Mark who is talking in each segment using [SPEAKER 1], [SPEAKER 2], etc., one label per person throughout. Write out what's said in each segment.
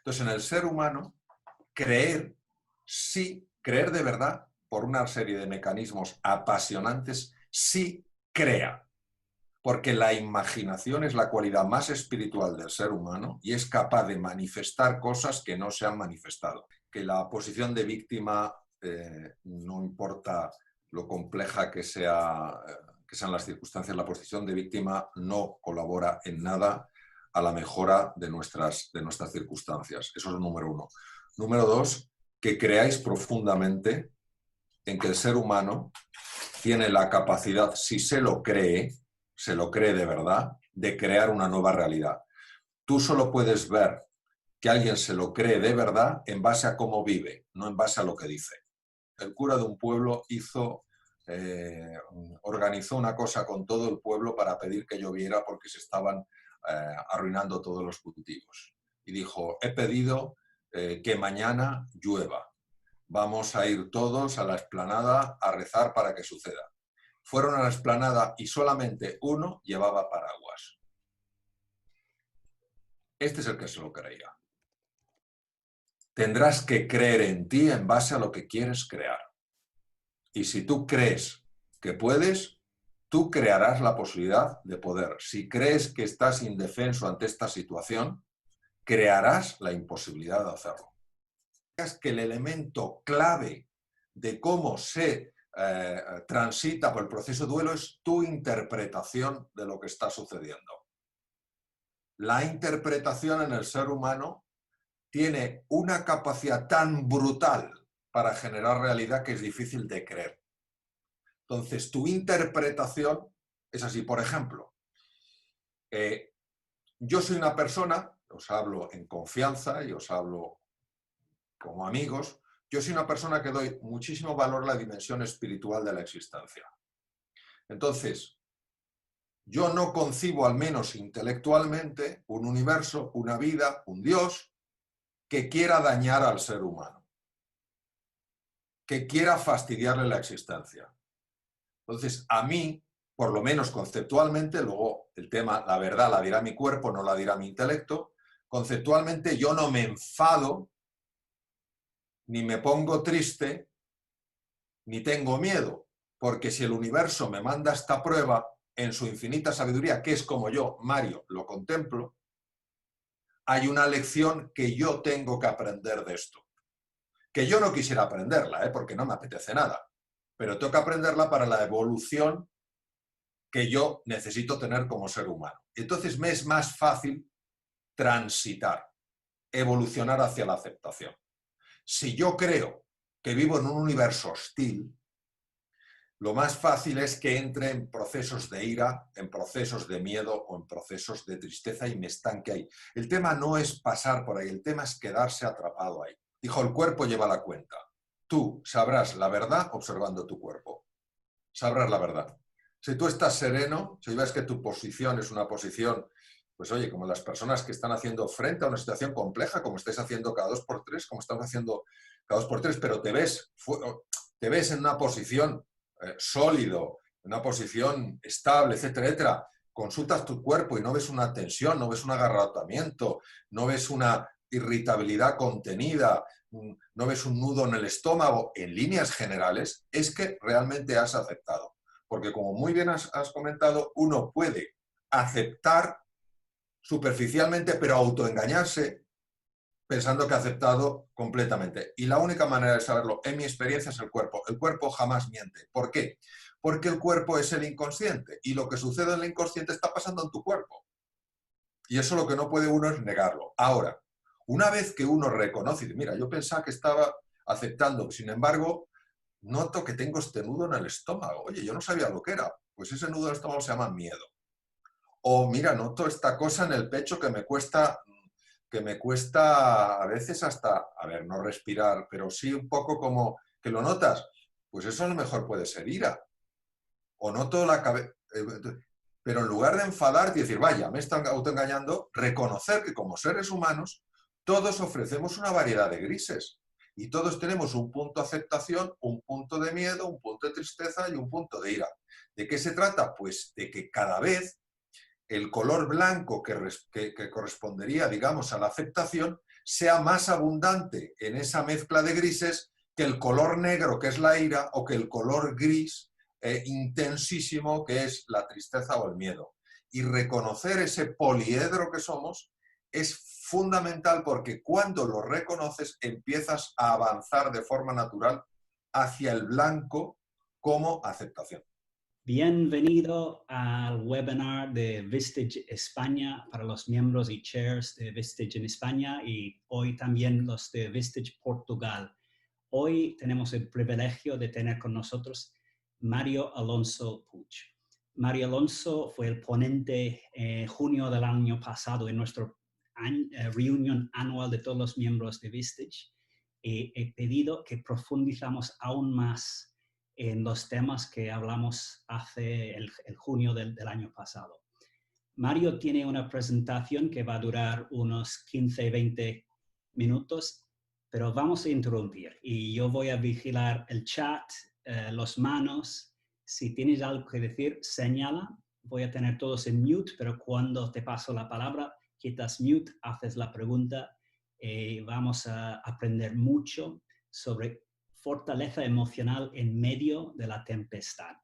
[SPEAKER 1] Entonces, en el ser humano, creer, sí, creer de verdad, por una serie de mecanismos apasionantes, sí crea. Porque la imaginación es la cualidad más espiritual del ser humano y es capaz de manifestar cosas que no se han manifestado. Que la posición de víctima, no importa lo compleja que sean las circunstancias, la posición de víctima no colabora en nada a la mejora de nuestras circunstancias. Eso es el número uno. Número dos, que creáis profundamente en que el ser humano tiene la capacidad, si se lo cree de verdad, de crear una nueva realidad. Tú solo puedes ver que alguien se lo cree de verdad en base a cómo vive, no en base a lo que dice. El cura de un pueblo organizó una cosa con todo el pueblo para pedir que lloviera porque se estaban arruinando todos los cultivos. Y dijo, he pedido que mañana llueva. Vamos a ir todos a la explanada a rezar para que suceda. Fueron a la explanada y solamente uno llevaba paraguas. Este es el que se lo creía. Tendrás que creer en ti en base a lo que quieres crear. Y si tú crees que puedes, tú crearás la posibilidad de poder. Si crees que estás indefenso ante esta situación, crearás la imposibilidad de hacerlo. Es que el elemento clave de cómo se transita por el proceso de duelo es tu interpretación de lo que está sucediendo. La interpretación en el ser humano tiene una capacidad tan brutal para generar realidad que es difícil de creer. Entonces, tu interpretación es así. Por ejemplo, yo soy una persona, os hablo en confianza y os hablo como amigos, yo soy una persona que doy muchísimo valor a la dimensión espiritual de la existencia. Entonces, yo no concibo, al menos intelectualmente, un universo, una vida, un Dios que quiera dañar al ser humano, que quiera fastidiarle la existencia. Entonces, a mí, por lo menos conceptualmente, luego el tema, la verdad la dirá mi cuerpo, no la dirá mi intelecto, conceptualmente yo no me enfado, ni me pongo triste, ni tengo miedo, porque si el universo me manda esta prueba en su infinita sabiduría, que es como yo, Mario, lo contemplo, hay una lección que yo tengo que aprender de esto. Que yo no quisiera aprenderla, porque no me apetece nada, pero tengo que aprenderla para la evolución que yo necesito tener como ser humano. Entonces me es más fácil transitar, evolucionar hacia la aceptación. Si yo creo que vivo en un universo hostil, lo más fácil es que entre en procesos de ira, en procesos de miedo o en procesos de tristeza y me estanque ahí. El tema no es pasar por ahí, el tema es quedarse atrapado ahí. Dijo, el cuerpo lleva la cuenta. Tú sabrás la verdad observando tu cuerpo. Sabrás la verdad. Si tú estás sereno, si ves que tu posición es una posición, pues oye, como las personas que están haciendo frente a una situación compleja, como estáis haciendo cada 2x3, como estamos haciendo cada 2x3, pero te ves en una posición sólido, en una posición estable, etcétera, etcétera, consultas tu cuerpo y no ves una tensión, no ves un agarrotamiento, no ves una irritabilidad contenida, no ves un nudo en el estómago, en líneas generales, es que realmente has aceptado. Porque como muy bien has comentado, uno puede aceptar superficialmente, pero autoengañarse pensando que ha aceptado completamente. Y la única manera de saberlo, en mi experiencia, es el cuerpo. El cuerpo jamás miente. ¿Por qué? Porque el cuerpo es el inconsciente y lo que sucede en el inconsciente está pasando en tu cuerpo. Y eso lo que no puede uno es negarlo. Ahora, una vez que uno reconoce, mira, yo pensaba que estaba aceptando, sin embargo, noto que tengo este nudo en el estómago. Oye, yo no sabía lo que era. Pues ese nudo en el estómago se llama miedo. O mira, noto esta cosa en el pecho que me cuesta a veces hasta, a ver, no respirar, pero sí un poco como que lo notas. Pues eso a lo mejor puede ser ira. O noto la cabeza. Pero en lugar de enfadarte y decir, vaya, me están autoengañando, reconocer que como seres humanos todos ofrecemos una variedad de grises y todos tenemos un punto de aceptación, un punto de miedo, un punto de tristeza y un punto de ira. ¿De qué se trata? Pues de que cada vez el color blanco que correspondería, digamos, a la aceptación sea más abundante en esa mezcla de grises que el color negro, que es la ira, o que el color gris intensísimo, que es la tristeza o el miedo. Y reconocer ese poliedro que somos es fundamental, porque cuando lo reconoces empiezas a avanzar de forma natural hacia el blanco como aceptación.
[SPEAKER 2] Bienvenido al webinar de Vistage España para los miembros y chairs de Vistage en España y hoy también los de Vistage Portugal. Hoy tenemos el privilegio de tener con nosotros Mario Alonso Puig. Mario Alonso fue el ponente en junio del año pasado en nuestra reunión anual de todos los miembros de Vistage. He pedido que profundizamos aún más en los temas que hablamos hace el junio del año pasado. Mario tiene una presentación que va a durar unos 15-20 minutos, pero vamos a interrumpir y yo voy a vigilar el chat, las manos. Si tienes algo que decir, señala. Voy a tener todos en mute, pero cuando te paso la palabra, quitas mute, haces la pregunta. Vamos a aprender mucho sobre fortaleza emocional en medio de la tempestad.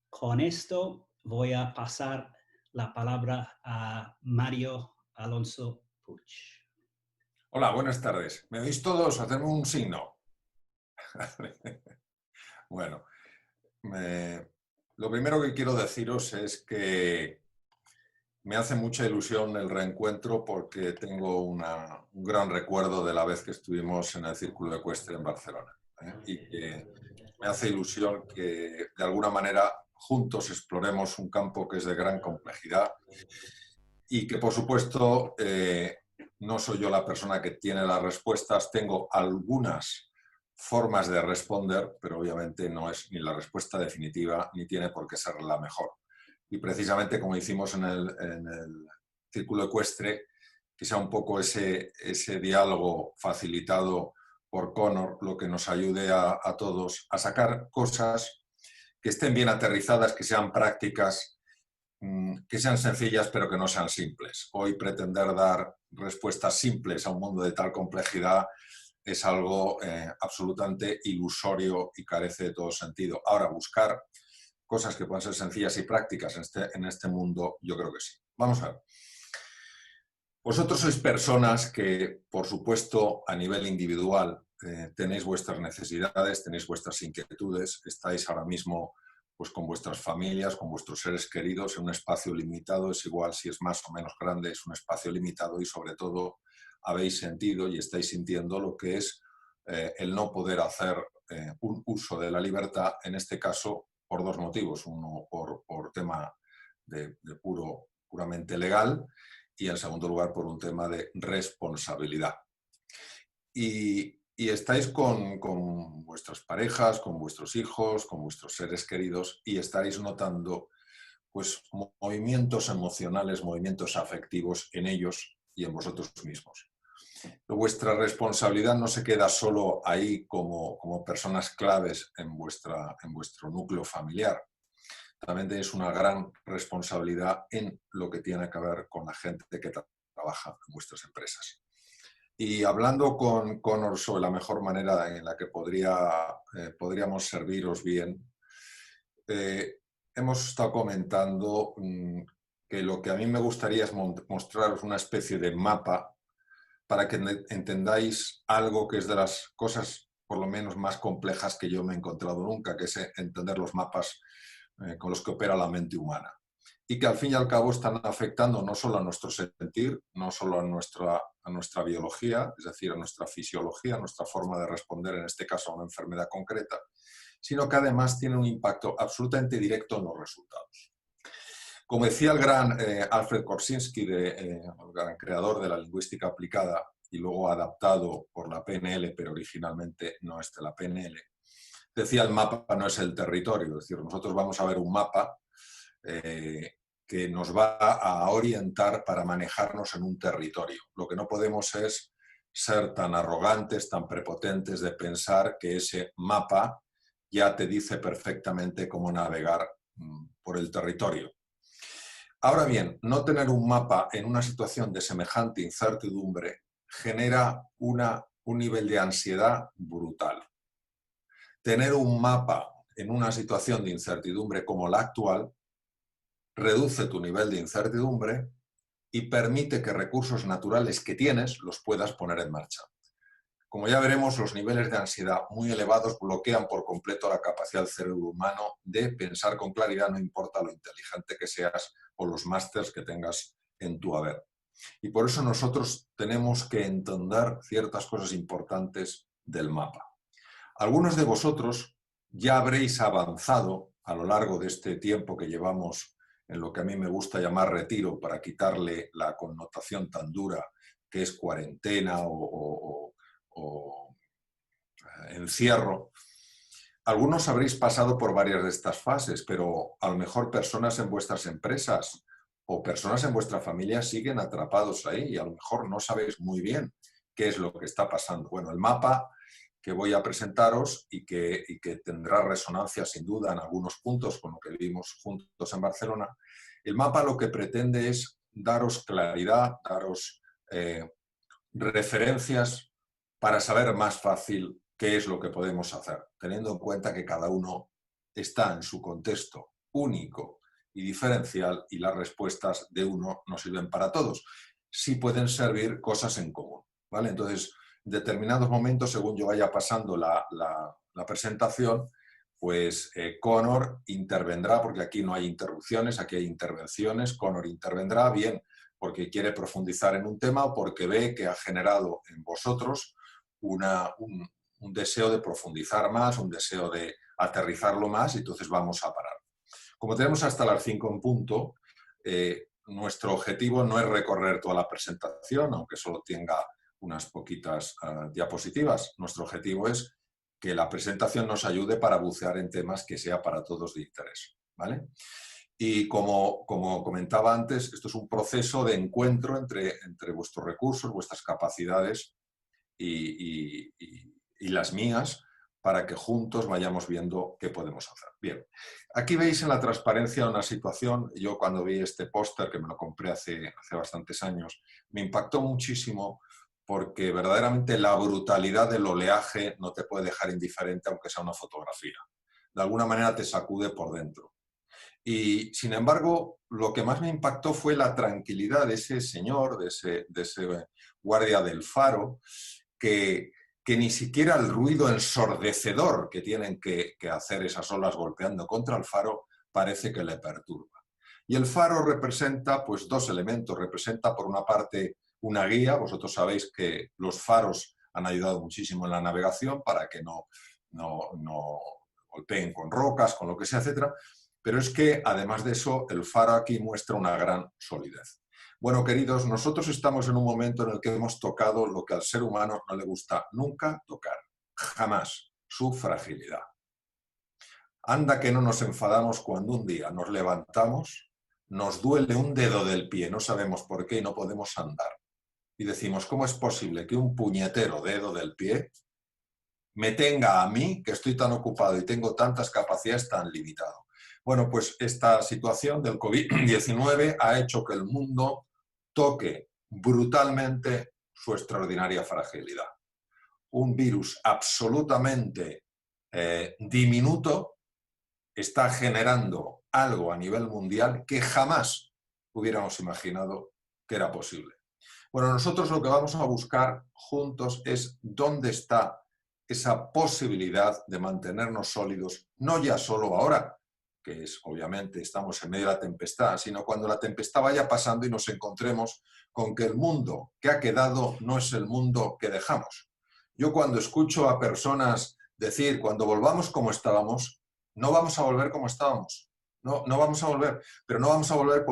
[SPEAKER 2] Con esto voy a pasar la palabra a Mario Alonso Puig.
[SPEAKER 1] Hola, buenas tardes. ¿Me oís todos? Hacedme un signo. Bueno, lo primero que quiero deciros es que me hace mucha ilusión el reencuentro porque tengo un gran recuerdo de la vez que estuvimos en el Círculo Ecuestre en Barcelona. Y que me hace ilusión que de alguna manera juntos exploremos un campo que es de gran complejidad y que, por supuesto, no soy yo la persona que tiene las respuestas, tengo algunas formas de responder, pero obviamente no es ni la respuesta definitiva ni tiene por qué ser la mejor. Y precisamente como hicimos en el Círculo Ecuestre, que sea un poco ese diálogo facilitado por Conor, lo que nos ayude a todos a sacar cosas que estén bien aterrizadas, que sean prácticas, que sean sencillas pero que no sean simples. Hoy pretender dar respuestas simples a un mundo de tal complejidad es algo absolutamente ilusorio y carece de todo sentido. Ahora, buscar cosas que puedan ser sencillas y prácticas en este mundo, yo creo que sí. Vamos a ver. Vosotros sois personas que, por supuesto, a nivel individual, tenéis vuestras necesidades, tenéis vuestras inquietudes, estáis ahora mismo pues, con vuestras familias, con vuestros seres queridos en un espacio limitado, es igual si es más o menos grande, es un espacio limitado y sobre todo habéis sentido y estáis sintiendo lo que es el no poder hacer un uso de la libertad, en este caso por dos motivos, uno por tema de puramente legal y en segundo lugar por un tema de responsabilidad. Y estáis con vuestras parejas, con vuestros hijos, con vuestros seres queridos y estaréis notando pues, movimientos emocionales, movimientos afectivos en ellos y en vosotros mismos. Vuestra responsabilidad no se queda solo ahí como personas claves en vuestro núcleo familiar. También tenéis una gran responsabilidad en lo que tiene que ver con la gente que trabaja en vuestras empresas. Y hablando con Conor sobre la mejor manera en la que podríamos serviros bien, hemos estado comentando que lo que a mí me gustaría es mostraros una especie de mapa para que entendáis algo que es de las cosas por lo menos más complejas que yo me he encontrado nunca, que es entender los mapas con los que opera la mente humana. Y que al fin y al cabo están afectando no solo a nuestro sentir, no solo a nuestra biología, es decir, a nuestra fisiología, a nuestra forma de responder, en este caso a una enfermedad concreta, sino que además tienen un impacto absolutamente directo en los resultados. Como decía el gran Alfred Korzybski, el gran creador de la lingüística aplicada y luego adaptado por la PNL, pero originalmente no es de la PNL, decía el mapa no es el territorio, es decir, nosotros vamos a ver un mapa que nos va a orientar para manejarnos en un territorio. Lo que no podemos es ser tan arrogantes, tan prepotentes de pensar que ese mapa ya te dice perfectamente cómo navegar por el territorio. Ahora bien, no tener un mapa en una situación de semejante incertidumbre genera un nivel de ansiedad brutal. Tener un mapa en una situación de incertidumbre como la actual reduce tu nivel de incertidumbre y permite que recursos naturales que tienes los puedas poner en marcha. Como ya veremos, los niveles de ansiedad muy elevados bloquean por completo la capacidad del cerebro humano de pensar con claridad, no importa lo inteligente que seas o los másters que tengas en tu haber. Y por eso nosotros tenemos que entender ciertas cosas importantes del mapa. Algunos de vosotros ya habréis avanzado a lo largo de este tiempo que llevamos en lo que a mí me gusta llamar retiro, para quitarle la connotación tan dura que es cuarentena o encierro. Algunos habréis pasado por varias de estas fases, pero a lo mejor personas en vuestras empresas o personas en vuestra familia siguen atrapados ahí y a lo mejor no sabéis muy bien qué es lo que está pasando. Bueno, el mapa que voy a presentaros y que tendrá resonancia sin duda en algunos puntos con lo que vivimos juntos en Barcelona, el mapa lo que pretende es daros claridad, daros referencias para saber más fácil qué es lo que podemos hacer, teniendo en cuenta que cada uno está en su contexto único y diferencial y las respuestas de uno no sirven para todos. Sí pueden servir cosas en común, ¿vale? Entonces, en determinados momentos, según yo vaya pasando la presentación, pues Connor intervendrá, porque aquí no hay interrupciones, aquí hay intervenciones. Connor intervendrá bien porque quiere profundizar en un tema o porque ve que ha generado en vosotros un deseo de profundizar más, un deseo de aterrizarlo más, y entonces vamos a parar. Como tenemos hasta las 5 en punto, nuestro objetivo no es recorrer toda la presentación, aunque solo tenga unas poquitas diapositivas. Nuestro objetivo es que la presentación nos ayude para bucear en temas que sea para todos de interés, ¿vale? Y como comentaba antes, esto es un proceso de encuentro entre vuestros recursos, vuestras capacidades y las mías, para que juntos vayamos viendo qué podemos hacer. Bien, aquí veis en la transparencia una situación. Yo cuando vi este póster, que me lo compré hace bastantes años, me impactó muchísimo porque verdaderamente la brutalidad del oleaje no te puede dejar indiferente aunque sea una fotografía. De alguna manera te sacude por dentro. Y, sin embargo, lo que más me impactó fue la tranquilidad de ese señor, de ese guardia del faro, que ni siquiera el ruido ensordecedor que tienen que hacer esas olas golpeando contra el faro parece que le perturba. Y el faro representa pues dos elementos. Representa, por una parte, una guía. Vosotros sabéis que los faros han ayudado muchísimo en la navegación para que no golpeen con rocas, con lo que sea, etcétera. Pero es que, además de eso, el faro aquí muestra una gran solidez. Bueno, queridos, nosotros estamos en un momento en el que hemos tocado lo que al ser humano no le gusta nunca tocar, jamás, su fragilidad. Anda que no nos enfadamos cuando un día nos levantamos, nos duele un dedo del pie, no sabemos por qué y no podemos andar. Y decimos, ¿cómo es posible que un puñetero dedo del pie me tenga a mí, que estoy tan ocupado y tengo tantas capacidades, tan limitado? Bueno, pues esta situación del COVID-19 ha hecho que el mundo toque brutalmente su extraordinaria fragilidad. Un virus absolutamente diminuto está generando algo a nivel mundial que jamás hubiéramos imaginado que era posible. Bueno, nosotros lo que vamos a buscar juntos es dónde está esa posibilidad de mantenernos sólidos, no ya solo ahora, que es, obviamente, estamos en medio de la tempestad, sino cuando la tempestad vaya pasando y nos encontremos con que el mundo que ha quedado no es el mundo que dejamos. Yo cuando escucho a personas decir, cuando volvamos como estábamos, no vamos a volver como estábamos, no vamos a volver, pero no vamos a volver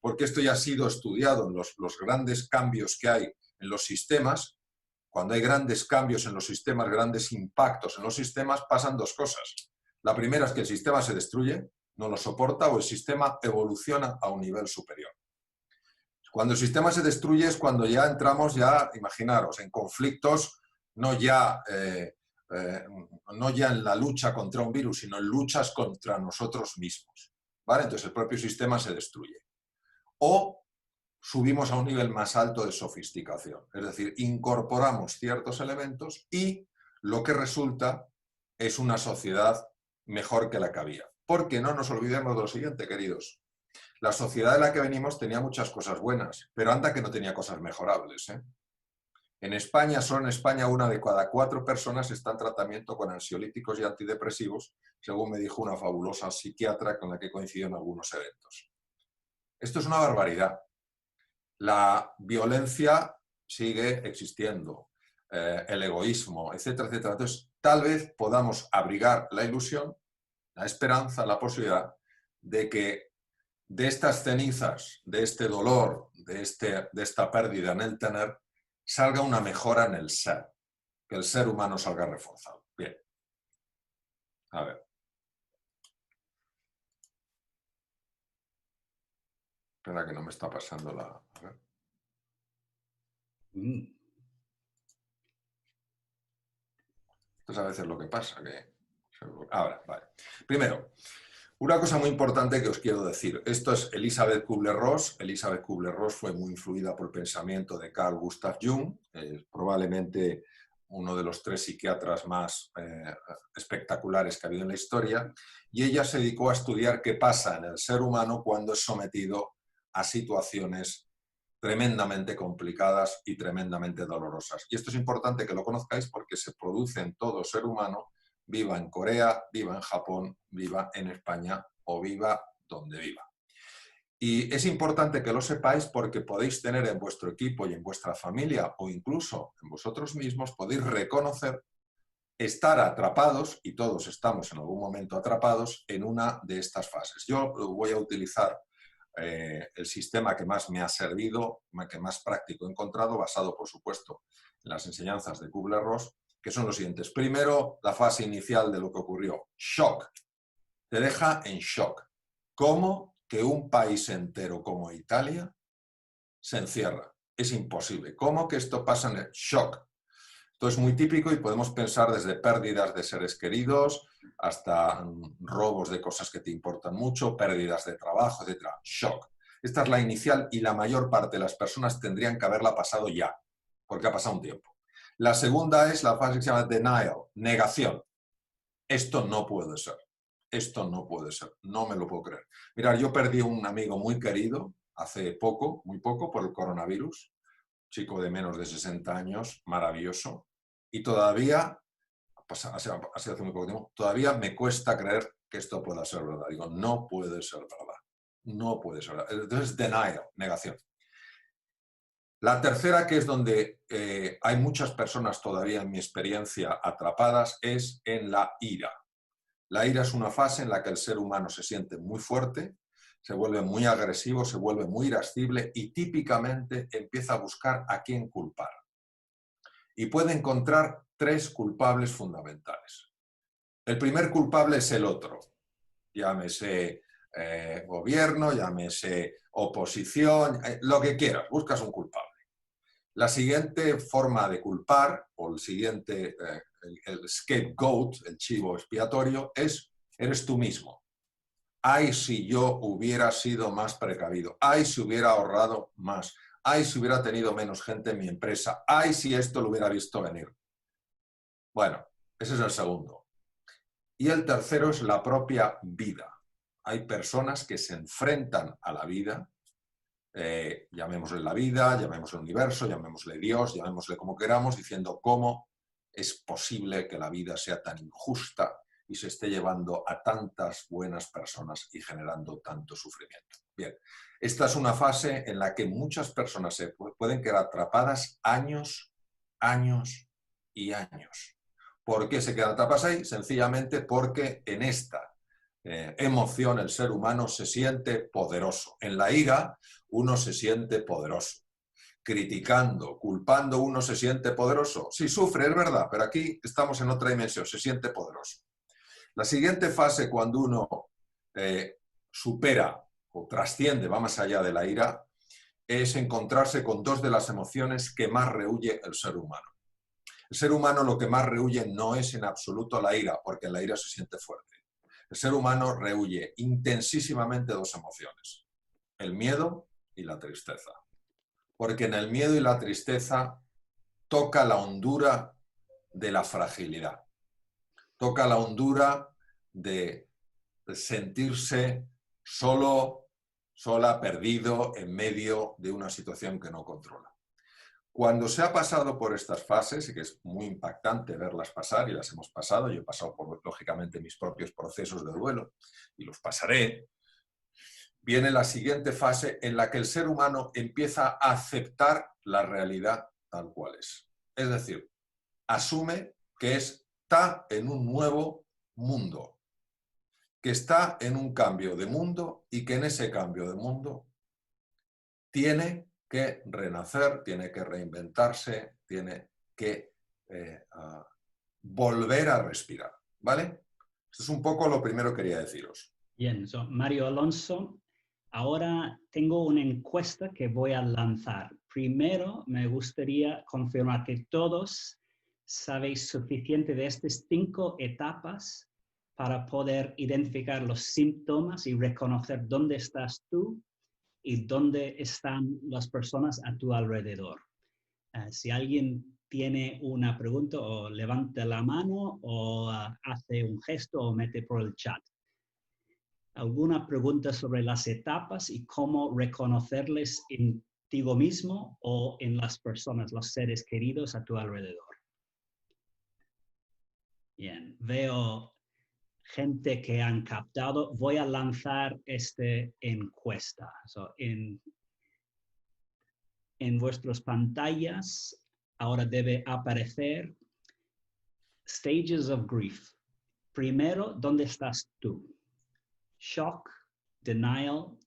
[SPEAKER 1] porque esto ya ha sido estudiado en los grandes cambios que hay en los sistemas. Cuando hay grandes cambios en los sistemas, grandes impactos en los sistemas, pasan dos cosas. La primera es que el sistema se destruye, no lo soporta, o el sistema evoluciona a un nivel superior. Cuando el sistema se destruye es cuando ya entramos, imaginaros, en conflictos, no ya en la lucha contra un virus, sino en luchas contra nosotros mismos, ¿vale? Entonces el propio sistema se destruye. O subimos a un nivel más alto de sofisticación. Es decir, incorporamos ciertos elementos y lo que resulta es una sociedad mejor que la que había. Porque no nos olvidemos de lo siguiente, queridos. La sociedad de la que venimos tenía muchas cosas buenas, pero anda que no tenía cosas mejorables, ¿eh? En España, solo en España, 1 de cada 4 personas está en tratamiento con ansiolíticos y antidepresivos, según me dijo una fabulosa psiquiatra con la que coincido en algunos eventos. Esto es una barbaridad. La violencia sigue existiendo, el egoísmo, etcétera, etcétera. Entonces, tal vez podamos abrigar la ilusión, la esperanza, la posibilidad de que de estas cenizas, de este dolor, de esta pérdida en el tener, salga una mejora en el ser, que el ser humano salga reforzado. Bien. A ver. Espera que no me está pasando la... A ver. Esto es a veces lo que pasa, que... Ahora, vale. Primero, una cosa muy importante que os quiero decir. Esto es Elisabeth Kubler-Ross. Elisabeth Kubler-Ross fue muy influida por el pensamiento de Carl Gustav Jung, probablemente uno de los 3 psiquiatras más espectaculares que ha habido en la historia, y ella se dedicó a estudiar qué pasa en el ser humano cuando es sometido a situaciones tremendamente complicadas y tremendamente dolorosas. Y esto es importante que lo conozcáis porque se produce en todo ser humano, viva en Corea, viva en Japón, viva en España o viva donde viva. Y es importante que lo sepáis porque podéis tener en vuestro equipo y en vuestra familia o incluso en vosotros mismos, podéis reconocer estar atrapados, y todos estamos en algún momento atrapados, en una de estas fases. Yo voy a utilizar el sistema que más me ha servido, que más práctico he encontrado, basado, por supuesto, en las enseñanzas de Kubler-Ross, que son los siguientes. Primero, la fase inicial de lo que ocurrió. Shock. Te deja en shock. ¿Cómo que un país entero como Italia se encierra? Es imposible. ¿Cómo que esto pasa en el shock? Esto es muy típico y podemos pensar desde pérdidas de seres queridos hasta robos de cosas que te importan mucho, pérdidas de trabajo, etc. Shock. Esta es la inicial y la mayor parte de las personas tendrían que haberla pasado ya, porque ha pasado un tiempo. La segunda es la fase que se llama denial, negación. Esto no puede ser. Esto no puede ser. No me lo puedo creer. Mirad, yo perdí un amigo muy querido hace poco, muy poco, por el coronavirus. Chico de menos de 60 años, maravilloso. Y todavía, ha sido hace muy poco tiempo, todavía me cuesta creer que esto pueda ser verdad. Digo, no puede ser verdad. No puede ser verdad. Entonces, denial, negación. La tercera, que es donde hay muchas personas todavía, en mi experiencia, atrapadas, es en la ira. La ira es una fase en la que el ser humano se siente muy fuerte, se vuelve muy agresivo, se vuelve muy irascible y típicamente empieza a buscar a quién culpar. Y puede encontrar 3 culpables fundamentales. El primer culpable es el otro, llámese gobierno, llámese oposición, lo que quieras, buscas un culpable. La siguiente forma de culpar, o el siguiente, el scapegoat, el chivo expiatorio, eres tú mismo. Ay, si yo hubiera sido más precavido. Ay, si hubiera ahorrado más. Ay, si hubiera tenido menos gente en mi empresa. Ay, si esto lo hubiera visto venir. Bueno, ese es el segundo. Y el tercero es la propia vida. Hay personas que se enfrentan a la vida, llamémosle la vida, llamémosle el universo, llamémosle Dios, llamémosle como queramos, diciendo cómo es posible que la vida sea tan injusta y se esté llevando a tantas buenas personas y generando tanto sufrimiento. Bien, esta es una fase en la que muchas personas se pueden quedar atrapadas años, años y años. ¿Por qué se quedan atrapadas ahí? Sencillamente porque en esta emoción el ser humano se siente poderoso. En la ira uno se siente poderoso. Criticando, culpando, uno se siente poderoso. Sí, sufre, es verdad, pero aquí estamos en otra dimensión, se siente poderoso. La siguiente fase, cuando uno supera o trasciende, va más allá de la ira, es encontrarse con 2 de las emociones que más rehúye el ser humano. El ser humano lo que más rehúye no es en absoluto la ira, porque en la ira se siente fuerte. El ser humano rehúye intensísimamente 2 emociones, el miedo y la tristeza. porque en el miedo y la tristeza toca la hondura de la fragilidad, toca la hondura de sentirse solo, sola, perdido en medio de una situación que no controla. Cuando se ha pasado por estas fases, y que es muy impactante verlas pasar, y las hemos pasado, yo he pasado por, lógicamente, mis propios procesos de duelo, y los pasaré, viene la siguiente fase en la que el ser humano empieza a aceptar la realidad tal cual es. Es decir, asume que está en un nuevo mundo, que está en un cambio de mundo y que en ese cambio de mundo tiene que renacer, tiene que reinventarse, tiene que volver a respirar, ¿vale? Esto es un poco lo primero que quería deciros.
[SPEAKER 2] Bien, Mario Alonso, ahora tengo una encuesta que voy a lanzar. Primero, me gustaría confirmar que todos sabéis suficiente de estas 5 etapas para poder identificar los síntomas y reconocer dónde estás tú y dónde están las personas a tu alrededor. Si alguien tiene una pregunta, o levanta la mano, o hace un gesto, o mete por el chat. ¿Alguna pregunta sobre las etapas y cómo reconocerles en ti mismo o en las personas, los seres queridos a tu alrededor? Bien, veo gente que han captado. Voy a lanzar esta encuesta. En vuestras pantallas ahora debe aparecer stages of grief. Primero, ¿dónde estás tú? Shock, denial,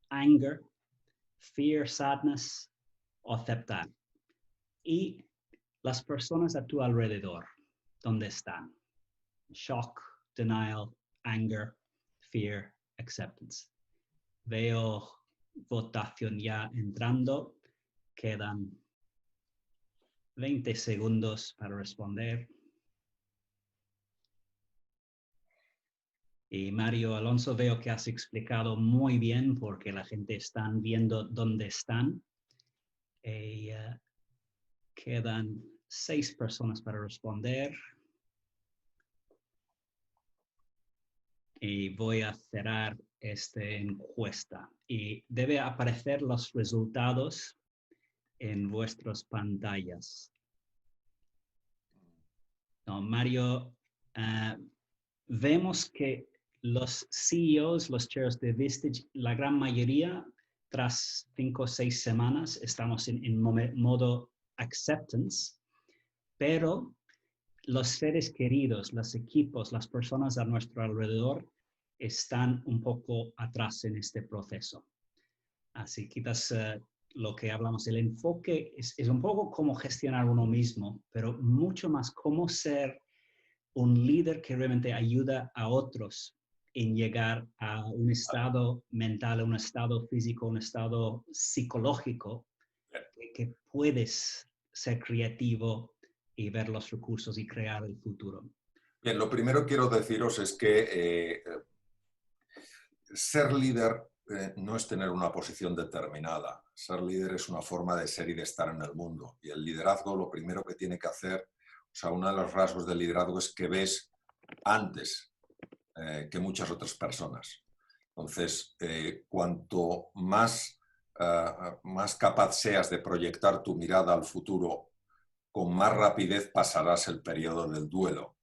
[SPEAKER 2] anger, fear, sadness o aceptar. Y las personas a tu alrededor, ¿dónde están? Shock, denial, anger, fear, acceptance. Veo votación ya entrando. Quedan 20 segundos para responder. Y Mario Alonso, veo que has explicado muy bien porque la gente está viendo dónde están. Quedan 6 personas para responder. Y voy a cerrar esta encuesta. Y debe aparecer los resultados en vuestras pantallas. No, Mario, vemos que los CEOs, los chairs de Vistage, la gran mayoría, tras 5 o 6 semanas, estamos en modo acceptance, pero los seres queridos, los equipos, las personas a nuestro alrededor están un poco atrás en este proceso. Así quizás lo que hablamos, el enfoque es un poco cómo gestionar uno mismo, pero mucho más cómo ser un líder que realmente ayuda a otros en llegar a un estado mental, a un estado físico, un estado psicológico, que puedes ser creativo y ver los recursos y crear el futuro.
[SPEAKER 1] Bien, lo primero que quiero deciros es que ser líder no es tener una posición determinada. Ser líder es una forma de ser y de estar en el mundo. Y el liderazgo, lo primero que tiene que hacer, o sea, uno de los rasgos del liderazgo es que ves antes que muchas otras personas. Entonces, cuanto más capaz seas de proyectar tu mirada al futuro, con más rapidez pasarás el periodo del duelo.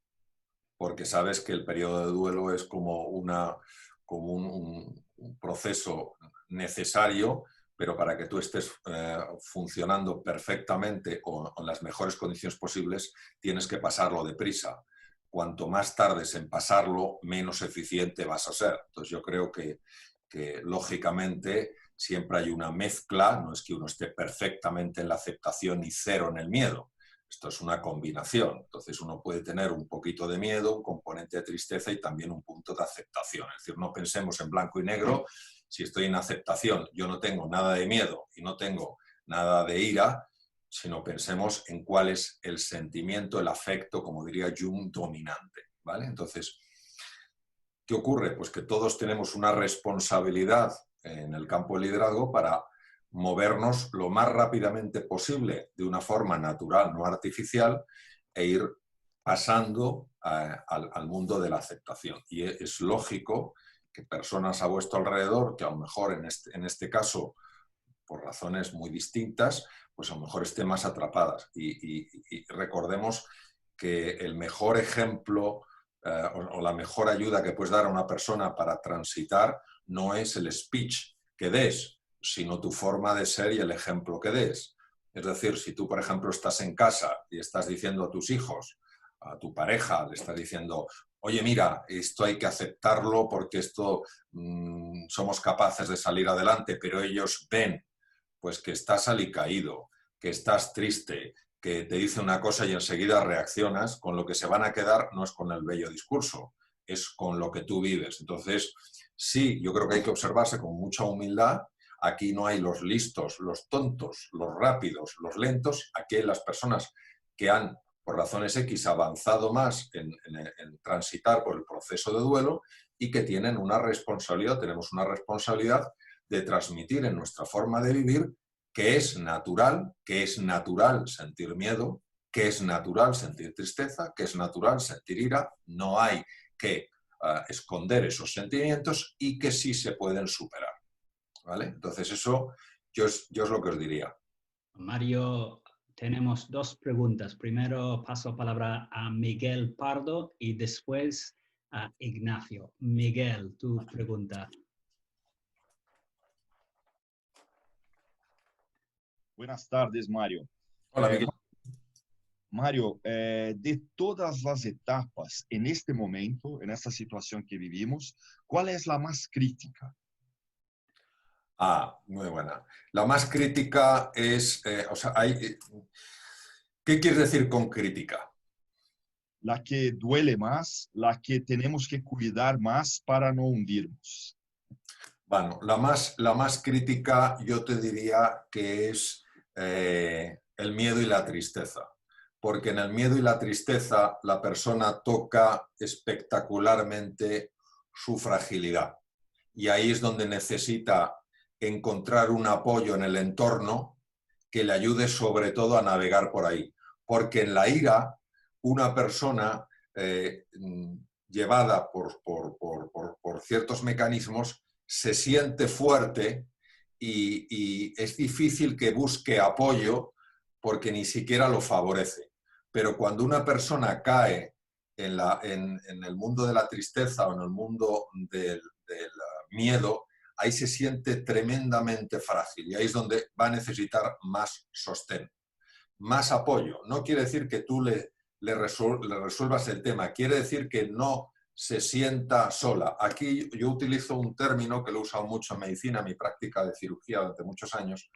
[SPEAKER 1] Porque sabes que el periodo de duelo es como un proceso necesario, pero para que tú estés funcionando perfectamente o en las mejores condiciones posibles, tienes que pasarlo deprisa. Cuanto más tardes en pasarlo, menos eficiente vas a ser. Entonces yo creo que lógicamente siempre hay una mezcla, no es que uno esté perfectamente en la aceptación y cero en el miedo. Esto es una combinación. Entonces uno puede tener un poquito de miedo, un componente de tristeza y también un punto de aceptación. Es decir, no pensemos en blanco y negro. Si estoy en aceptación, yo no tengo nada de miedo y no tengo nada de ira, sino pensemos en cuál es el sentimiento, el afecto, como diría Jung, dominante, ¿vale? Entonces, ¿qué ocurre? Pues que todos tenemos una responsabilidad en el campo del liderazgo para movernos lo más rápidamente posible de una forma natural, no artificial, e ir pasando al mundo de la aceptación. Y es lógico que personas a vuestro alrededor, que a lo mejor en este caso, por razones muy distintas, pues a lo mejor estén más atrapadas. Y recordemos que el mejor ejemplo o la mejor ayuda que puedes dar a una persona para transitar no es el speech que des, sino tu forma de ser y el ejemplo que des. Es decir, si tú, por ejemplo, estás en casa y estás diciendo a tus hijos, a tu pareja, le estás diciendo, oye, mira, esto hay que aceptarlo porque esto somos capaces de salir adelante, pero ellos ven pues que estás alicaído, que estás triste, que te dice una cosa y enseguida reaccionas, con lo que se van a quedar no es con el bello discurso, es con lo que tú vives. Entonces, sí, yo creo que hay que observarse con mucha humildad. Aquí no hay los listos, los tontos, los rápidos, los lentos. Aquí hay las personas que han, por razones X, avanzado más en transitar por el proceso de duelo y que tienen una responsabilidad, tenemos una responsabilidad de transmitir en nuestra forma de vivir que es natural sentir miedo, que es natural sentir tristeza, que es natural sentir ira, no hay que esconder esos sentimientos y que sí se pueden superar. ¿Vale? Entonces eso yo es lo que os diría.
[SPEAKER 2] Mario, tenemos dos preguntas. Primero paso palabra a Miguel Pardo y después a Ignacio. Miguel, tu pregunta.
[SPEAKER 3] Buenas tardes, Mario.
[SPEAKER 1] Hola, Miguel.
[SPEAKER 3] Mario, de todas las etapas en este momento, en esta situación que vivimos, ¿cuál es la más crítica?
[SPEAKER 1] Muy buena. La más crítica es, ¿qué quieres decir con crítica?
[SPEAKER 3] La que duele más, la que tenemos que cuidar más para no hundirnos.
[SPEAKER 1] Bueno, la más crítica yo te diría que es el miedo y la tristeza. Porque en el miedo y la tristeza la persona toca espectacularmente su fragilidad. Y ahí es donde necesita encontrar un apoyo en el entorno que le ayude sobre todo a navegar por ahí. Porque en la ira, una persona llevada por ciertos mecanismos se siente fuerte y es difícil que busque apoyo porque ni siquiera lo favorece. Pero cuando una persona cae en el mundo de la tristeza o en el mundo del miedo, ahí se siente tremendamente frágil y ahí es donde va a necesitar más sostén, más apoyo. No quiere decir que tú le resuelvas el tema, quiere decir que no se sienta sola. Aquí yo utilizo un término que lo he usado mucho en medicina, en mi práctica de cirugía durante muchos años.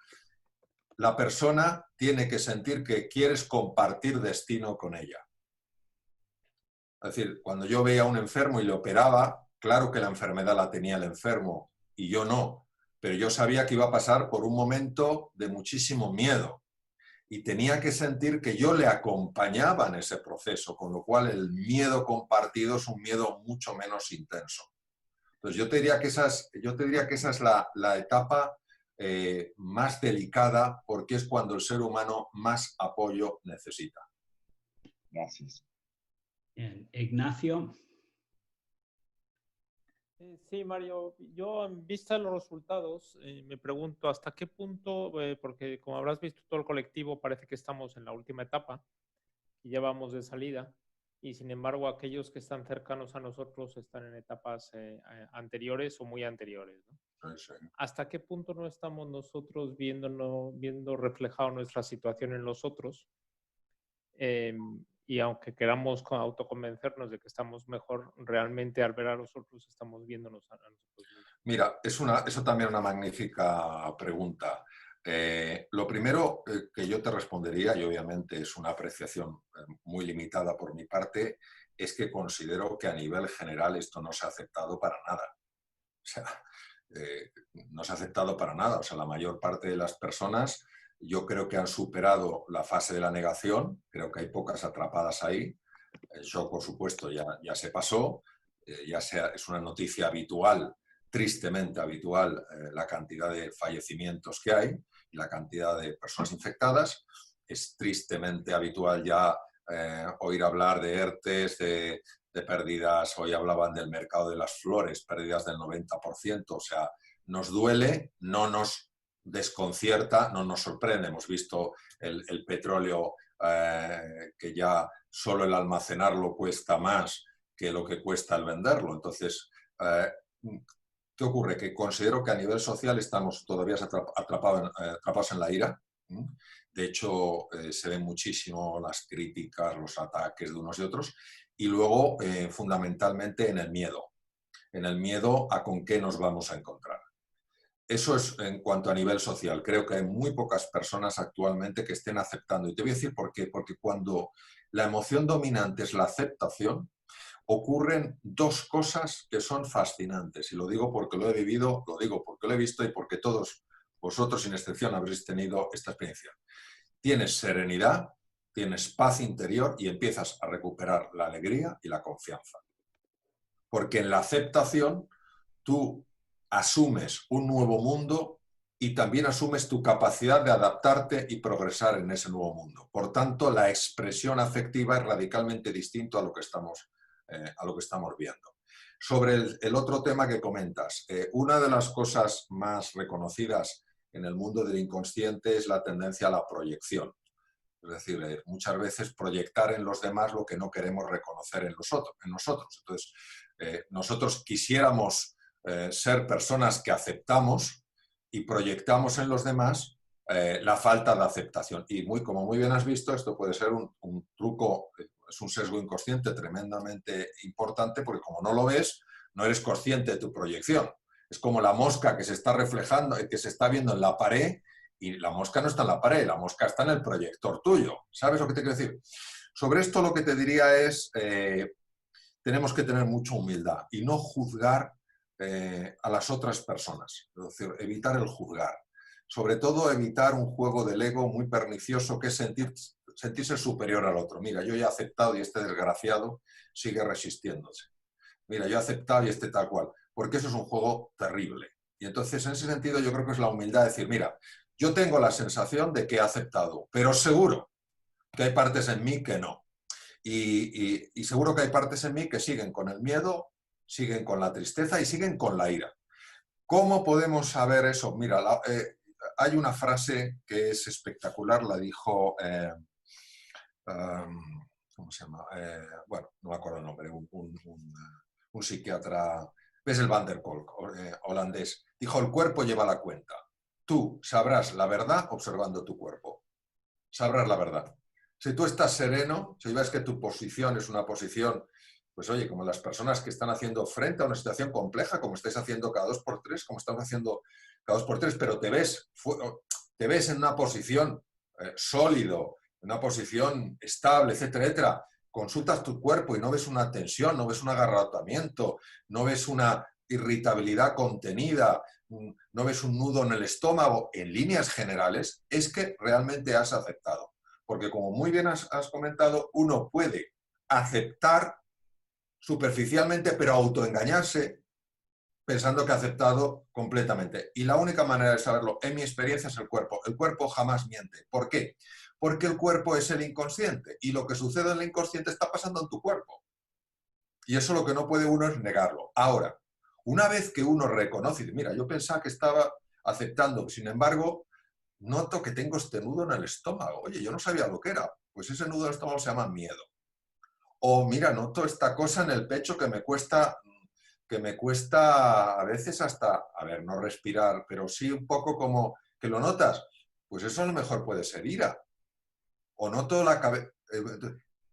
[SPEAKER 1] La persona tiene que sentir que quieres compartir destino con ella. Es decir, cuando yo veía a un enfermo y le operaba, claro que la enfermedad la tenía el enfermo y yo no, pero yo sabía que iba a pasar por un momento de muchísimo miedo y tenía que sentir que yo le acompañaba en ese proceso, con lo cual el miedo compartido es un miedo mucho menos intenso. Entonces yo te diría que esa es la etapa más delicada porque es cuando el ser humano más apoyo necesita.
[SPEAKER 3] Gracias.
[SPEAKER 2] Bien. Ignacio.
[SPEAKER 4] Sí, Mario, yo en vista de los resultados me pregunto hasta qué punto, porque como habrás visto todo el colectivo parece que estamos en la última etapa y ya vamos de salida y sin embargo aquellos que están cercanos a nosotros están en etapas anteriores o muy anteriores, ¿no?
[SPEAKER 1] Sí.
[SPEAKER 4] ¿Hasta qué punto no estamos nosotros viendo reflejado nuestra situación en los otros? Y aunque queramos autoconvencernos de que estamos mejor, realmente al ver a los otros estamos viéndonos a nosotros mismos.
[SPEAKER 1] Mira, eso también es una magnífica pregunta. Lo primero que yo te respondería, y obviamente es una apreciación muy limitada por mi parte, es que considero que a nivel general esto no se ha aceptado para nada. O sea, no se ha aceptado para nada. O sea, la mayor parte de las personas yo creo que han superado la fase de la negación, creo que hay pocas atrapadas ahí. El shock, por supuesto, ya se pasó, es una noticia habitual tristemente habitual la cantidad de fallecimientos que hay y la cantidad de personas infectadas. Es tristemente habitual ya oír hablar de ERTEs, de pérdidas. Hoy hablaban del mercado de las flores, pérdidas del 90%. O sea, nos duele, no nos desconcierta, no nos sorprende. Hemos visto el petróleo que ya solo el almacenarlo cuesta más que lo que cuesta el venderlo. Entonces, ¿qué ocurre? Que considero que a nivel social estamos todavía atrapados en la ira. De hecho, se ven muchísimo las críticas, los ataques de unos y otros, y luego, fundamentalmente, en el miedo a con qué nos vamos a encontrar. Eso es en cuanto a nivel social. Creo que hay muy pocas personas actualmente que estén aceptando. Y te voy a decir por qué. Porque cuando la emoción dominante es la aceptación, ocurren dos cosas que son fascinantes. Y lo digo porque lo he vivido, lo digo porque lo he visto y porque todos vosotros, sin excepción, habréis tenido esta experiencia. Tienes serenidad, tienes paz interior y empiezas a recuperar la alegría y la confianza. Porque en la aceptación tú asumes un nuevo mundo y también asumes tu capacidad de adaptarte y progresar en ese nuevo mundo. Por tanto, la expresión afectiva es radicalmente distinto a lo que estamos viendo. Sobre el otro tema que comentas, una de las cosas más reconocidas en el mundo del inconsciente es la tendencia a la proyección. Es decir, muchas veces proyectar en los demás lo que no queremos reconocer en nosotros. Entonces, nosotros quisiéramos ser personas que aceptamos y proyectamos en los demás la falta de aceptación. Y como muy bien has visto, esto puede ser un truco, es un sesgo inconsciente tremendamente importante, porque como no lo ves, no eres consciente de tu proyección. Es como la mosca que se está reflejando, que se está viendo en la pared, y la mosca no está en la pared, la mosca está en el proyector tuyo. ¿Sabes lo que te quiero decir? Sobre esto lo que te diría es, tenemos que tener mucha humildad y no juzgar a las otras personas. Es decir, evitar el juzgar. Sobre todo evitar un juego del ego muy pernicioso, que es sentirse superior al otro. Mira, yo ya he aceptado y este desgraciado sigue resistiéndose. Mira, yo he aceptado y este tal cual. Porque eso es un juego terrible. Y entonces, en ese sentido, yo creo que es la humildad de decir, mira, yo tengo la sensación de que he aceptado, pero seguro que hay partes en mí que no. Y seguro que hay partes en mí que siguen con el miedo, siguen con la tristeza y siguen con la ira. ¿Cómo podemos saber eso? Mira, hay una frase que es espectacular, la dijo, ¿cómo se llama? Bueno, no me acuerdo el nombre, un psiquiatra, Bessel van der Kolk, holandés, dijo, el cuerpo lleva la cuenta. Tú sabrás la verdad observando tu cuerpo. Sabrás la verdad. Si tú estás sereno, si ves que tu posición es una posición, pues oye, como las personas que están haciendo frente a una situación compleja, como estáis haciendo cada 2x3, como estamos haciendo cada 2x3, pero te ves en una posición sólido, en una posición estable, etcétera, etcétera, consultas tu cuerpo y no ves una tensión, no ves un agarrotamiento, no ves una irritabilidad contenida, no ves un nudo en el estómago, en líneas generales, es que realmente has aceptado. Porque como muy bien has comentado, uno puede aceptar superficialmente, pero autoengañarse pensando que ha aceptado completamente. Y la única manera de saberlo, en mi experiencia, es el cuerpo. El cuerpo jamás miente. ¿Por qué? Porque el cuerpo es el inconsciente y lo que sucede en el inconsciente está pasando en tu cuerpo. Y eso lo que no puede uno es negarlo. Ahora, una vez que uno reconoce, mira, yo pensaba que estaba aceptando, sin embargo, noto que tengo este nudo en el estómago. Oye, yo no sabía lo que era. Pues ese nudo en el estómago se llama miedo. O mira, noto esta cosa en el pecho que me cuesta a veces hasta, a ver, no respirar, pero sí un poco como que lo notas. Pues eso a lo mejor puede ser ira. O noto la cabeza.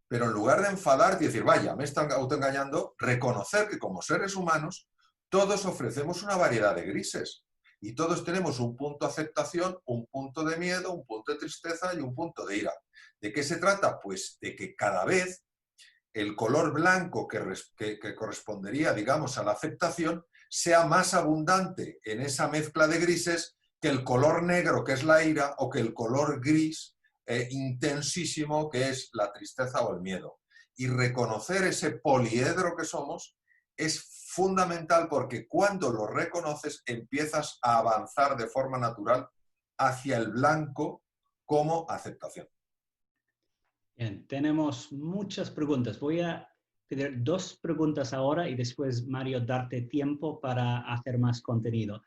[SPEAKER 1] Pero en lugar de enfadarte y decir, vaya, me están autoengañando, reconocer que como seres humanos todos ofrecemos una variedad de grises. Y todos tenemos un punto de aceptación, un punto de miedo, un punto de tristeza y un punto de ira. ¿De qué se trata? Pues de que cada vez el color blanco que correspondería, digamos, a la aceptación sea más abundante en esa mezcla de grises que el color negro, que es la ira, o que el color gris intensísimo, que es la tristeza o el miedo. Y reconocer ese poliedro que somos es fundamental porque cuando lo reconoces empiezas a avanzar de forma natural hacia el blanco como aceptación.
[SPEAKER 2] Bien, tenemos muchas preguntas. Voy a pedir 2 preguntas ahora y después, Mario, darte tiempo para hacer más contenido.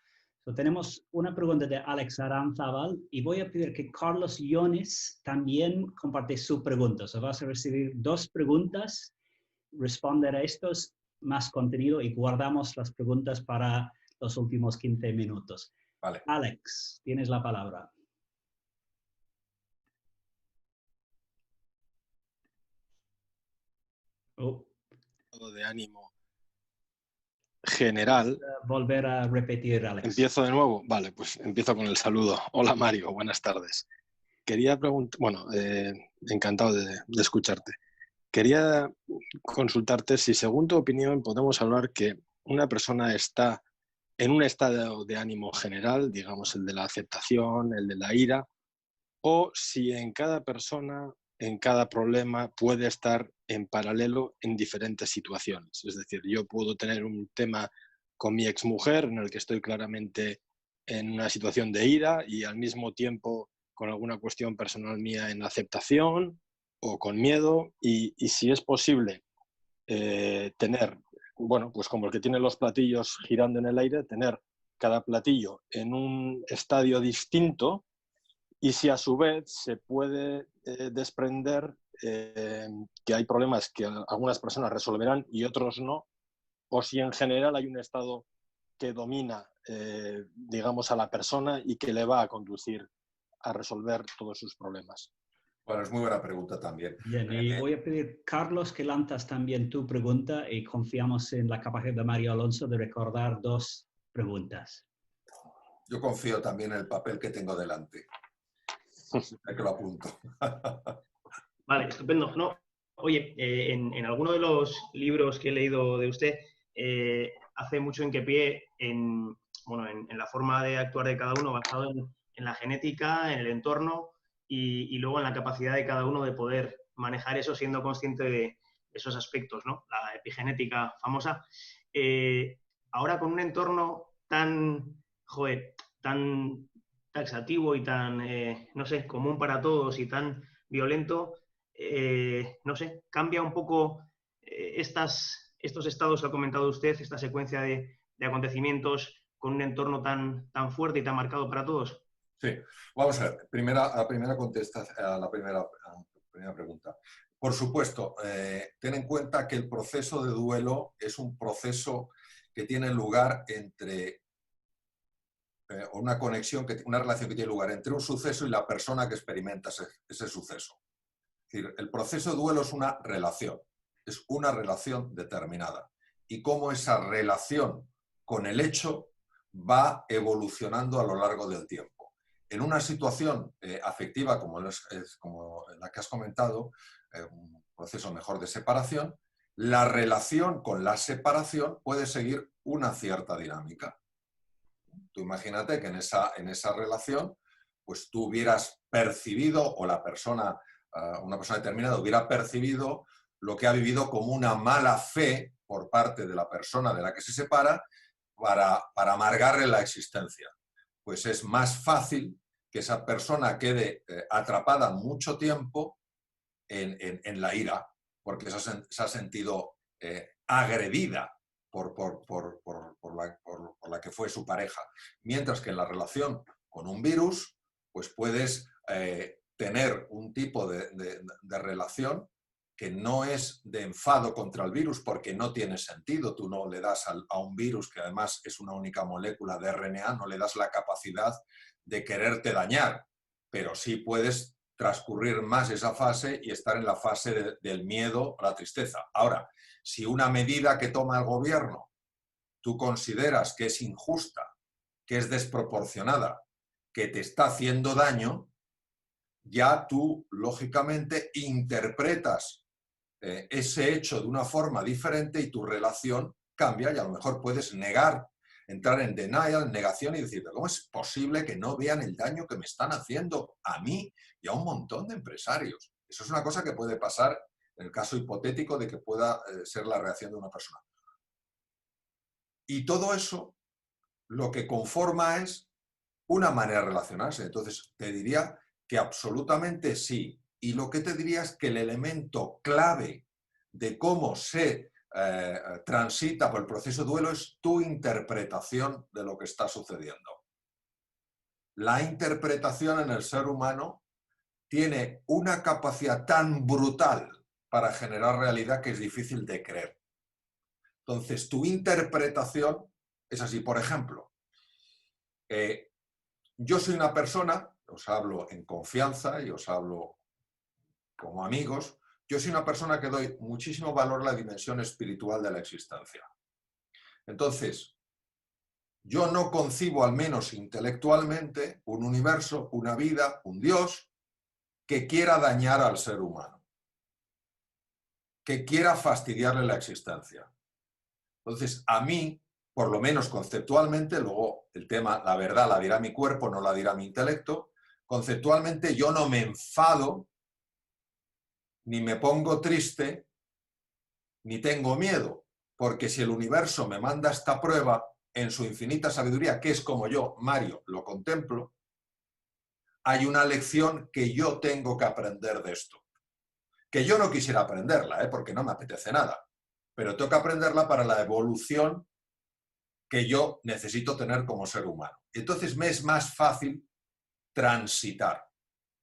[SPEAKER 2] Tenemos una pregunta de Alex Aranzábal y voy a pedir que Carlos Llones también comparte su pregunta. Vas a recibir 2 preguntas, responder a estos, más contenido y guardamos las preguntas para los últimos 15 minutos.
[SPEAKER 1] Vale.
[SPEAKER 2] Alex, tienes la palabra.
[SPEAKER 5] De ánimo general.
[SPEAKER 2] Volver a repetir, Alex.
[SPEAKER 5] ¿Empiezo de nuevo? Vale, pues empiezo con el saludo. Hola Mario, buenas tardes. Quería preguntar, bueno, encantado de escucharte. Quería consultarte si, según tu opinión, podemos hablar que una persona está en un estado de ánimo general, digamos el de la aceptación, el de la ira, o si en cada persona, en cada problema, puede estar en paralelo en diferentes situaciones. Es decir, yo puedo tener un tema con mi exmujer en el que estoy claramente en una situación de ira y al mismo tiempo con alguna cuestión personal mía en aceptación o con miedo, y si es posible tener, bueno, pues como el que tiene los platillos girando en el aire, tener cada platillo en un estadio distinto, y si a su vez se puede desprender que hay problemas que algunas personas resolverán y otros no, o si en general hay un estado que domina, digamos, a la persona y que le va a conducir a resolver todos sus problemas.
[SPEAKER 1] Bueno, es muy buena pregunta también.
[SPEAKER 2] Bien, y voy a pedir, Carlos, que lanzas también tu pregunta y confiamos en la capacidad de Mario Alonso de recordar 2 preguntas.
[SPEAKER 1] Yo confío también en el papel que tengo delante. Es que lo apunto.
[SPEAKER 6] Vale, estupendo. No, oye, en alguno de los libros que he leído de usted hace mucho hincapié en la forma de actuar de cada uno basado en la genética, en el entorno y luego en la capacidad de cada uno de poder manejar eso siendo consciente de esos aspectos, ¿no? La epigenética famosa. Ahora con un entorno tan taxativo y tan, no sé, común para todos y tan violento, no sé, cambia un poco estos estados que ha comentado usted, esta secuencia de acontecimientos con un entorno tan fuerte y tan marcado para todos.
[SPEAKER 1] Sí, vamos a ver. La primera pregunta. Por supuesto, ten en cuenta que el proceso de duelo es un proceso que tiene lugar entre una relación que tiene lugar entre un suceso y la persona que experimenta ese suceso. Es decir, el proceso de duelo es una relación determinada. Y cómo esa relación con el hecho va evolucionando a lo largo del tiempo. En una situación afectiva como la que has comentado, un proceso mejor de separación, la relación con la separación puede seguir una cierta dinámica. Tú imagínate que en esa relación, pues tú hubieras percibido, o una persona determinada hubiera percibido lo que ha vivido como una mala fe por parte de la persona de la que se separa para amargarle la existencia. Pues es más fácil que esa persona quede atrapada mucho tiempo en la ira, porque se ha sentido agredida por la que fue su pareja. Mientras que en la relación con un virus, pues puedes tener un tipo de relación que no es de enfado contra el virus, porque no tiene sentido. Tú no le das a un virus, que además es una única molécula de RNA, no le das la capacidad de quererte dañar, pero sí puedes transcurrir más esa fase y estar en la fase del miedo o la tristeza. Ahora, si una medida que toma el gobierno tú consideras que es injusta, que es desproporcionada, que te está haciendo daño, ya tú, lógicamente, interpretas ese hecho de una forma diferente y tu relación cambia, y a lo mejor puedes entrar en denial, negación, y decir, ¿cómo es posible que no vean el daño que me están haciendo a mí y a un montón de empresarios? Eso es una cosa que puede pasar en el caso hipotético de que pueda ser la reacción de una persona. Y todo eso lo que conforma es una manera de relacionarse. Entonces, te diría que absolutamente sí. Y lo que te diría es que el elemento clave de cómo se transita por el proceso de duelo es tu interpretación de lo que está sucediendo. La interpretación en el ser humano tiene una capacidad tan brutal para generar realidad que es difícil de creer. Entonces, tu interpretación es así. Por ejemplo, yo soy una persona, os hablo en confianza y os hablo como amigos, yo soy una persona que doy muchísimo valor a la dimensión espiritual de la existencia. Entonces, yo no concibo, al menos intelectualmente, un universo, una vida, un Dios que quiera dañar al ser humano, que quiera fastidiarle la existencia. Entonces, a mí, por lo menos conceptualmente, luego el tema, la verdad la dirá mi cuerpo, no la dirá mi intelecto, conceptualmente yo no me enfado, ni me pongo triste, ni tengo miedo, porque si el universo me manda esta prueba en su infinita sabiduría, que es como yo, Mario, lo contemplo, hay una lección que yo tengo que aprender de esto. Que yo no quisiera aprenderla, porque no me apetece nada, pero tengo que aprenderla para la evolución que yo necesito tener como ser humano. Entonces me es más fácil transitar,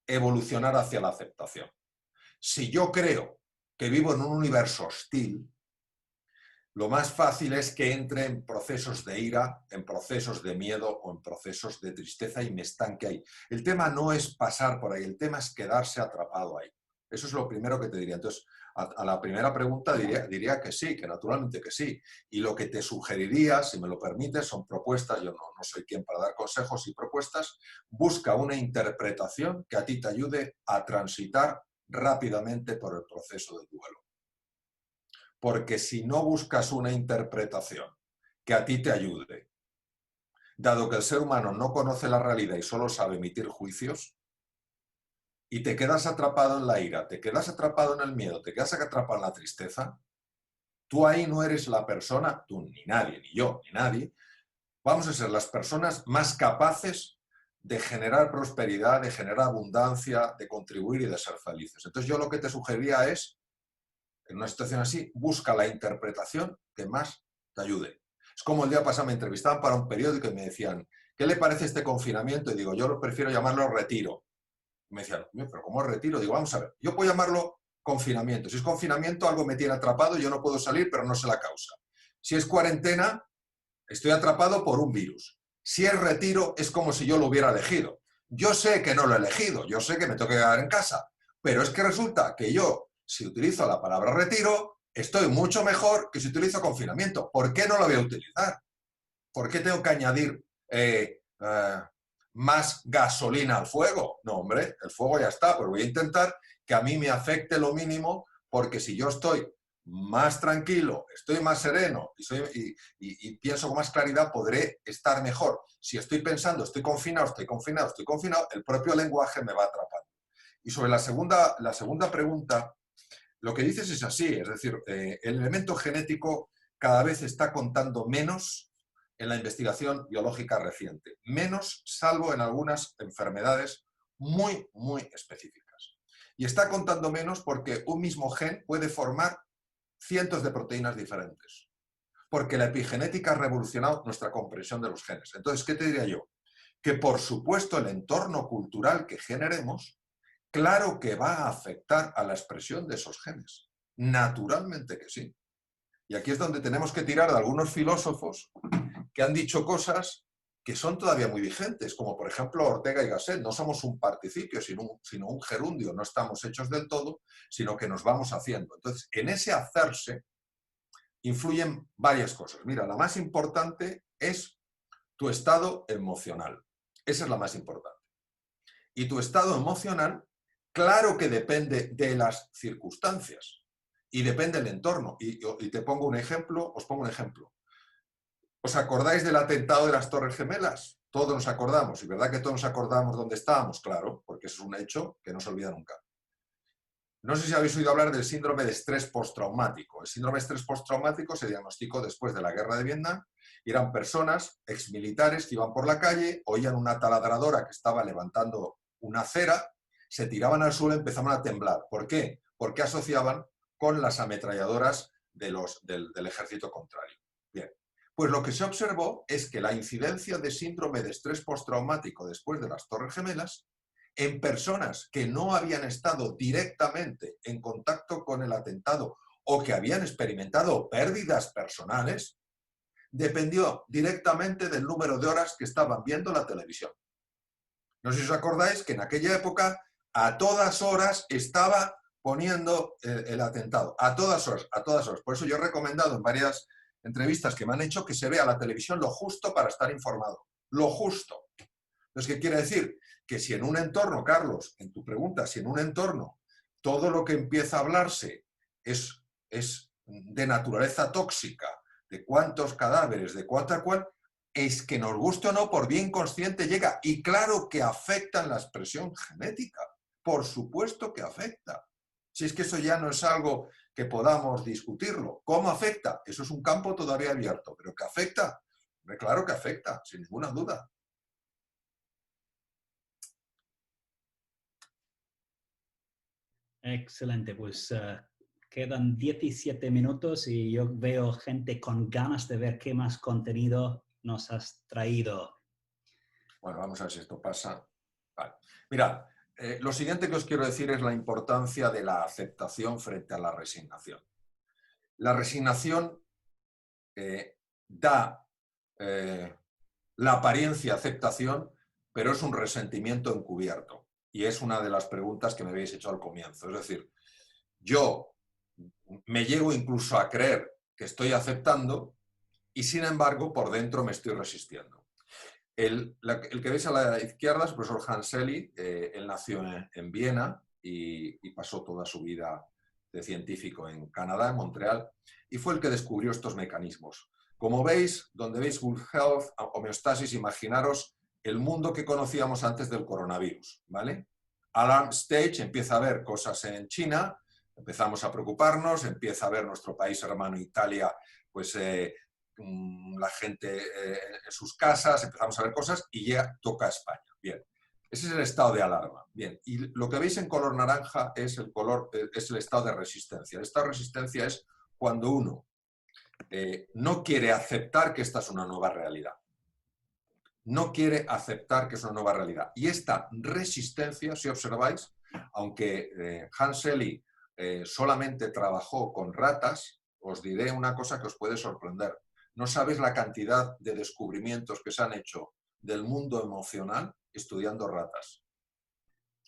[SPEAKER 1] evolucionar hacia la aceptación. Si yo creo que vivo en un universo hostil, lo más fácil es que entre en procesos de ira, en procesos de miedo o en procesos de tristeza y me estanque ahí. El tema no es pasar por ahí, el tema es quedarse atrapado ahí. Eso es lo primero que te diría. Entonces, a la primera pregunta diría que sí, que naturalmente que sí. Y lo que te sugeriría, si me lo permites, son propuestas. Yo no soy quien para dar consejos y propuestas. Busca una interpretación que a ti te ayude a transitar rápidamente por el proceso del duelo. Porque si no buscas una interpretación que a ti te ayude, dado que el ser humano no conoce la realidad y solo sabe emitir juicios, y te quedas atrapado en la ira, te quedas atrapado en el miedo, te quedas atrapado en la tristeza, tú ahí no eres la persona, tú ni nadie, ni yo, ni nadie, vamos a ser las personas más capaces de generar prosperidad, de generar abundancia, de contribuir y de ser felices. Entonces yo lo que te sugeriría es, en una situación así, busca la interpretación que más te ayude. Es como el día pasado me entrevistaban para un periódico y me decían, ¿qué le parece este confinamiento? Y digo, yo lo prefiero llamarlo retiro. Me decían, ¿pero cómo retiro? Digo, vamos a ver, yo puedo llamarlo confinamiento. Si es confinamiento, algo me tiene atrapado, yo no puedo salir, pero no sé la causa. Si es cuarentena, estoy atrapado por un virus. Si es retiro, es como si yo lo hubiera elegido. Yo sé que no lo he elegido, yo sé que me tengo que quedar en casa, pero es que resulta que yo, si utilizo la palabra retiro, estoy mucho mejor que si utilizo confinamiento. ¿Por qué no lo voy a utilizar? ¿Por qué tengo que añadir más gasolina al fuego? No, hombre, el fuego ya está, pero voy a intentar que a mí me afecte lo mínimo, porque si yo estoy más tranquilo, estoy más sereno y pienso con más claridad, podré estar mejor. Si estoy pensando, estoy confinado, el propio lenguaje me va atrapando. Y sobre la segunda pregunta, lo que dices es así, es decir, el elemento genético cada vez está contando menos en la investigación biológica reciente. Menos, salvo en algunas enfermedades muy, muy específicas. Y está contando menos porque un mismo gen puede formar cientos de proteínas diferentes. Porque la epigenética ha revolucionado nuestra comprensión de los genes. Entonces, ¿qué te diría yo? Que por supuesto el entorno cultural que generemos, claro que va a afectar a la expresión de esos genes. Naturalmente que sí. Y aquí es donde tenemos que tirar de algunos filósofos que han dicho cosas que son todavía muy vigentes, como por ejemplo Ortega y Gasset. No somos un participio, sino un gerundio. No estamos hechos del todo, sino que nos vamos haciendo. Entonces, en ese hacerse influyen varias cosas. Mira, la más importante es tu estado emocional. Esa es la más importante. Y tu estado emocional, claro que depende de las circunstancias y depende del entorno. Y te pongo un ejemplo, os pongo un ejemplo. ¿Os acordáis del atentado de las Torres Gemelas? Todos nos acordamos. Y verdad que todos nos acordamos dónde estábamos, claro, porque eso es un hecho que no se olvida nunca. No sé si habéis oído hablar del síndrome de estrés postraumático. El síndrome de estrés postraumático se diagnosticó después de la guerra de Vietnam Y eran personas, exmilitares, que iban por la calle, oían una taladradora que estaba levantando una acera, se tiraban al suelo y empezaban a temblar. ¿Por qué? Porque asociaban con las ametralladoras del ejército contrario. Bien, pues lo que se observó es que la incidencia de síndrome de estrés postraumático después de las Torres Gemelas en personas que no habían estado directamente en contacto con el atentado o que habían experimentado pérdidas personales, dependió directamente del número de horas que estaban viendo la televisión. No sé si os acordáis que en aquella época a todas horas estaba poniendo el atentado, a todas horas, a todas horas. Por eso yo he recomendado en varias entrevistas que me han hecho que se vea la televisión lo justo para estar informado, lo justo. Entonces, ¿qué quiere decir? Que si en un entorno, Carlos, en tu pregunta, si en un entorno todo lo que empieza a hablarse es de naturaleza tóxica, de cuántos cadáveres, de cuánta cual, es que nos guste o no, por bien consciente llega. Y claro que afecta en la expresión genética. Por supuesto que afecta. Si es que eso ya no es algo que podamos discutirlo. ¿Cómo afecta? Eso es un campo todavía abierto. ¿Pero que afecta? Claro que afecta, sin ninguna duda.
[SPEAKER 2] Excelente, pues quedan 17 minutos y yo veo gente con ganas de ver qué más contenido nos has traído.
[SPEAKER 1] Bueno, vamos a ver si esto pasa. Vale. Mirad, lo siguiente que os quiero decir es la importancia de la aceptación frente a la resignación. La resignación da la apariencia de aceptación, pero es un resentimiento encubierto. Y es una de las preguntas que me habéis hecho al comienzo. Es decir, yo me llego incluso a creer que estoy aceptando y, sin embargo, por dentro me estoy resistiendo. El que veis a la izquierda es el profesor Hans Selye. Él nació en Viena y pasó toda su vida de científico en Canadá, en Montreal, y fue el que descubrió estos mecanismos. Como veis, donde veis Good Health, homeostasis, imaginaros el mundo que conocíamos antes del coronavirus, ¿vale? Alarm Stage, empieza a ver cosas en China, empezamos a preocuparnos, empieza a ver nuestro país hermano Italia, pues la gente en sus casas, empezamos a ver cosas y ya toca España. Bien, ese es el estado de alarma. Bien, y lo que veis en color naranja es el estado de resistencia. El estado de resistencia es cuando uno no quiere aceptar que esta es una nueva realidad. No quiere aceptar que es una nueva realidad. Y esta resistencia, si observáis, aunque Hans Selye solamente trabajó con ratas, os diré una cosa que os puede sorprender. No sabéis la cantidad de descubrimientos que se han hecho del mundo emocional estudiando ratas.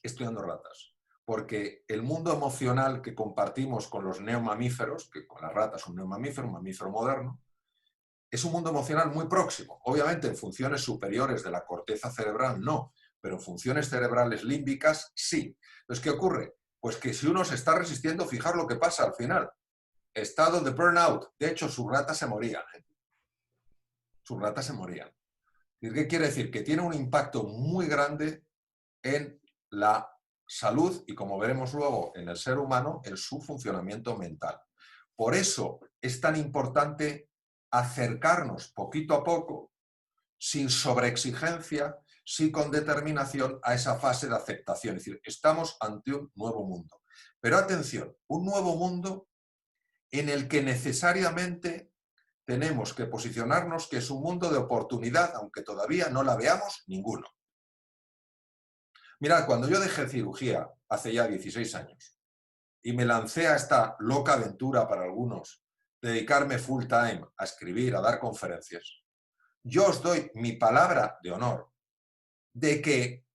[SPEAKER 1] Estudiando ratas. Porque el mundo emocional que compartimos con los neomamíferos, que con las ratas un neomamífero, un mamífero moderno, es un mundo emocional muy próximo. Obviamente en funciones superiores de la corteza cerebral no, pero en funciones cerebrales límbicas sí. Entonces, ¿qué ocurre? Pues que si uno se está resistiendo, fijaros lo que pasa al final. Estado de burnout. De hecho, sus ratas se morían. Sus ratas se morían. ¿Qué quiere decir? Que tiene un impacto muy grande en la salud y, como veremos luego, en el ser humano, en su funcionamiento mental. Por eso es tan importante acercarnos poquito a poco, sin sobreexigencia, sí con determinación, a esa fase de aceptación. Es decir, estamos ante un nuevo mundo. Pero atención, un nuevo mundo en el que necesariamente tenemos que posicionarnos que es un mundo de oportunidad, aunque todavía no la veamos ninguno. Mirad, cuando yo dejé cirugía hace ya 16 años y me lancé a esta loca aventura para algunos, dedicarme full time a escribir, a dar conferencias, yo os doy mi palabra de honor de que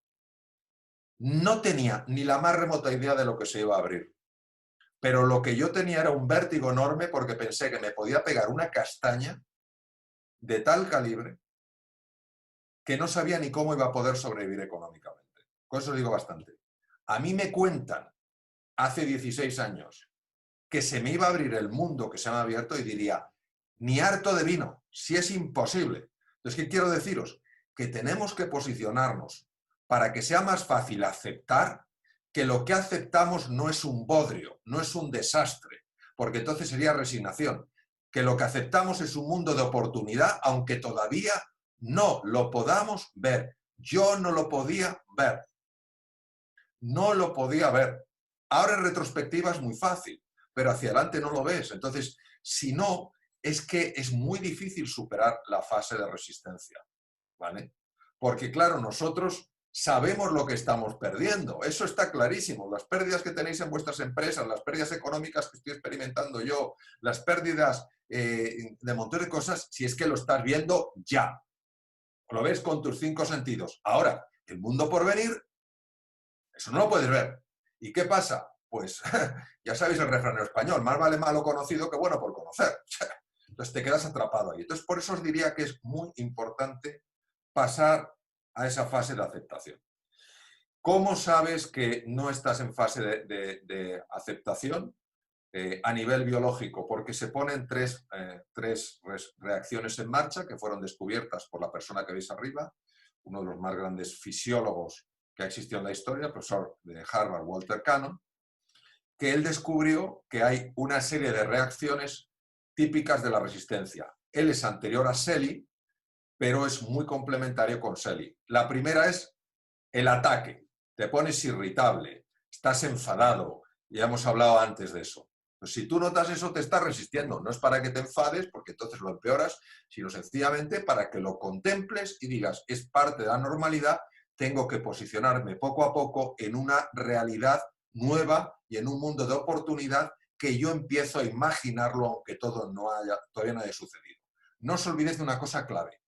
[SPEAKER 1] no tenía ni la más remota idea de lo que se iba a abrir. Pero lo que yo tenía era un vértigo enorme porque pensé que me podía pegar una castaña de tal calibre que no sabía ni cómo iba a poder sobrevivir económicamente. Con eso digo bastante. A mí me cuentan hace 16 años que se me iba a abrir el mundo que se me ha abierto y diría, ni harto de vino, si es imposible. Entonces, ¿qué quiero deciros? Que tenemos que posicionarnos para que sea más fácil aceptar que lo que aceptamos no es un bodrio, no es un desastre, porque entonces sería resignación. que lo que aceptamos es un mundo de oportunidad, aunque todavía no lo podamos ver. Yo no lo podía ver. No lo podía ver. Ahora en retrospectiva es muy fácil, pero hacia adelante no lo ves. Entonces, si no, es que es muy difícil superar la fase de resistencia, ¿vale? Porque, claro, nosotros sabemos lo que estamos perdiendo. Eso está clarísimo. Las pérdidas que tenéis en vuestras empresas, las pérdidas económicas que estoy experimentando yo, las pérdidas de montón de cosas, si es que lo estás viendo ya. Lo ves con tus 5 sentidos. Ahora, el mundo por venir, eso no lo puedes ver. ¿Y qué pasa? Pues ya sabéis el refrán español, más vale malo conocido que bueno por conocer. Entonces te quedas atrapado ahí. Entonces por eso os diría que es muy importante pasar a esa fase de aceptación. ¿Cómo sabes que no estás en fase de aceptación? A nivel biológico, porque se ponen tres reacciones en marcha que fueron descubiertas por la persona que veis arriba, uno de los más grandes fisiólogos que ha existido en la historia, el profesor de Harvard, Walter Cannon, que él descubrió que hay una serie de reacciones típicas de la resistencia. Él es anterior a Selye, pero es muy complementario con Selye. La primera es el ataque. Te pones irritable, estás enfadado, ya hemos hablado antes de eso. Pues si tú notas eso, te estás resistiendo. No es para que te enfades, porque entonces lo empeoras, sino sencillamente para que lo contemples y digas, es parte de la normalidad, tengo que posicionarme poco a poco en una realidad nueva y en un mundo de oportunidad que yo empiezo a imaginarlo, aunque todavía no haya sucedido. No os olvidéis de una cosa clave.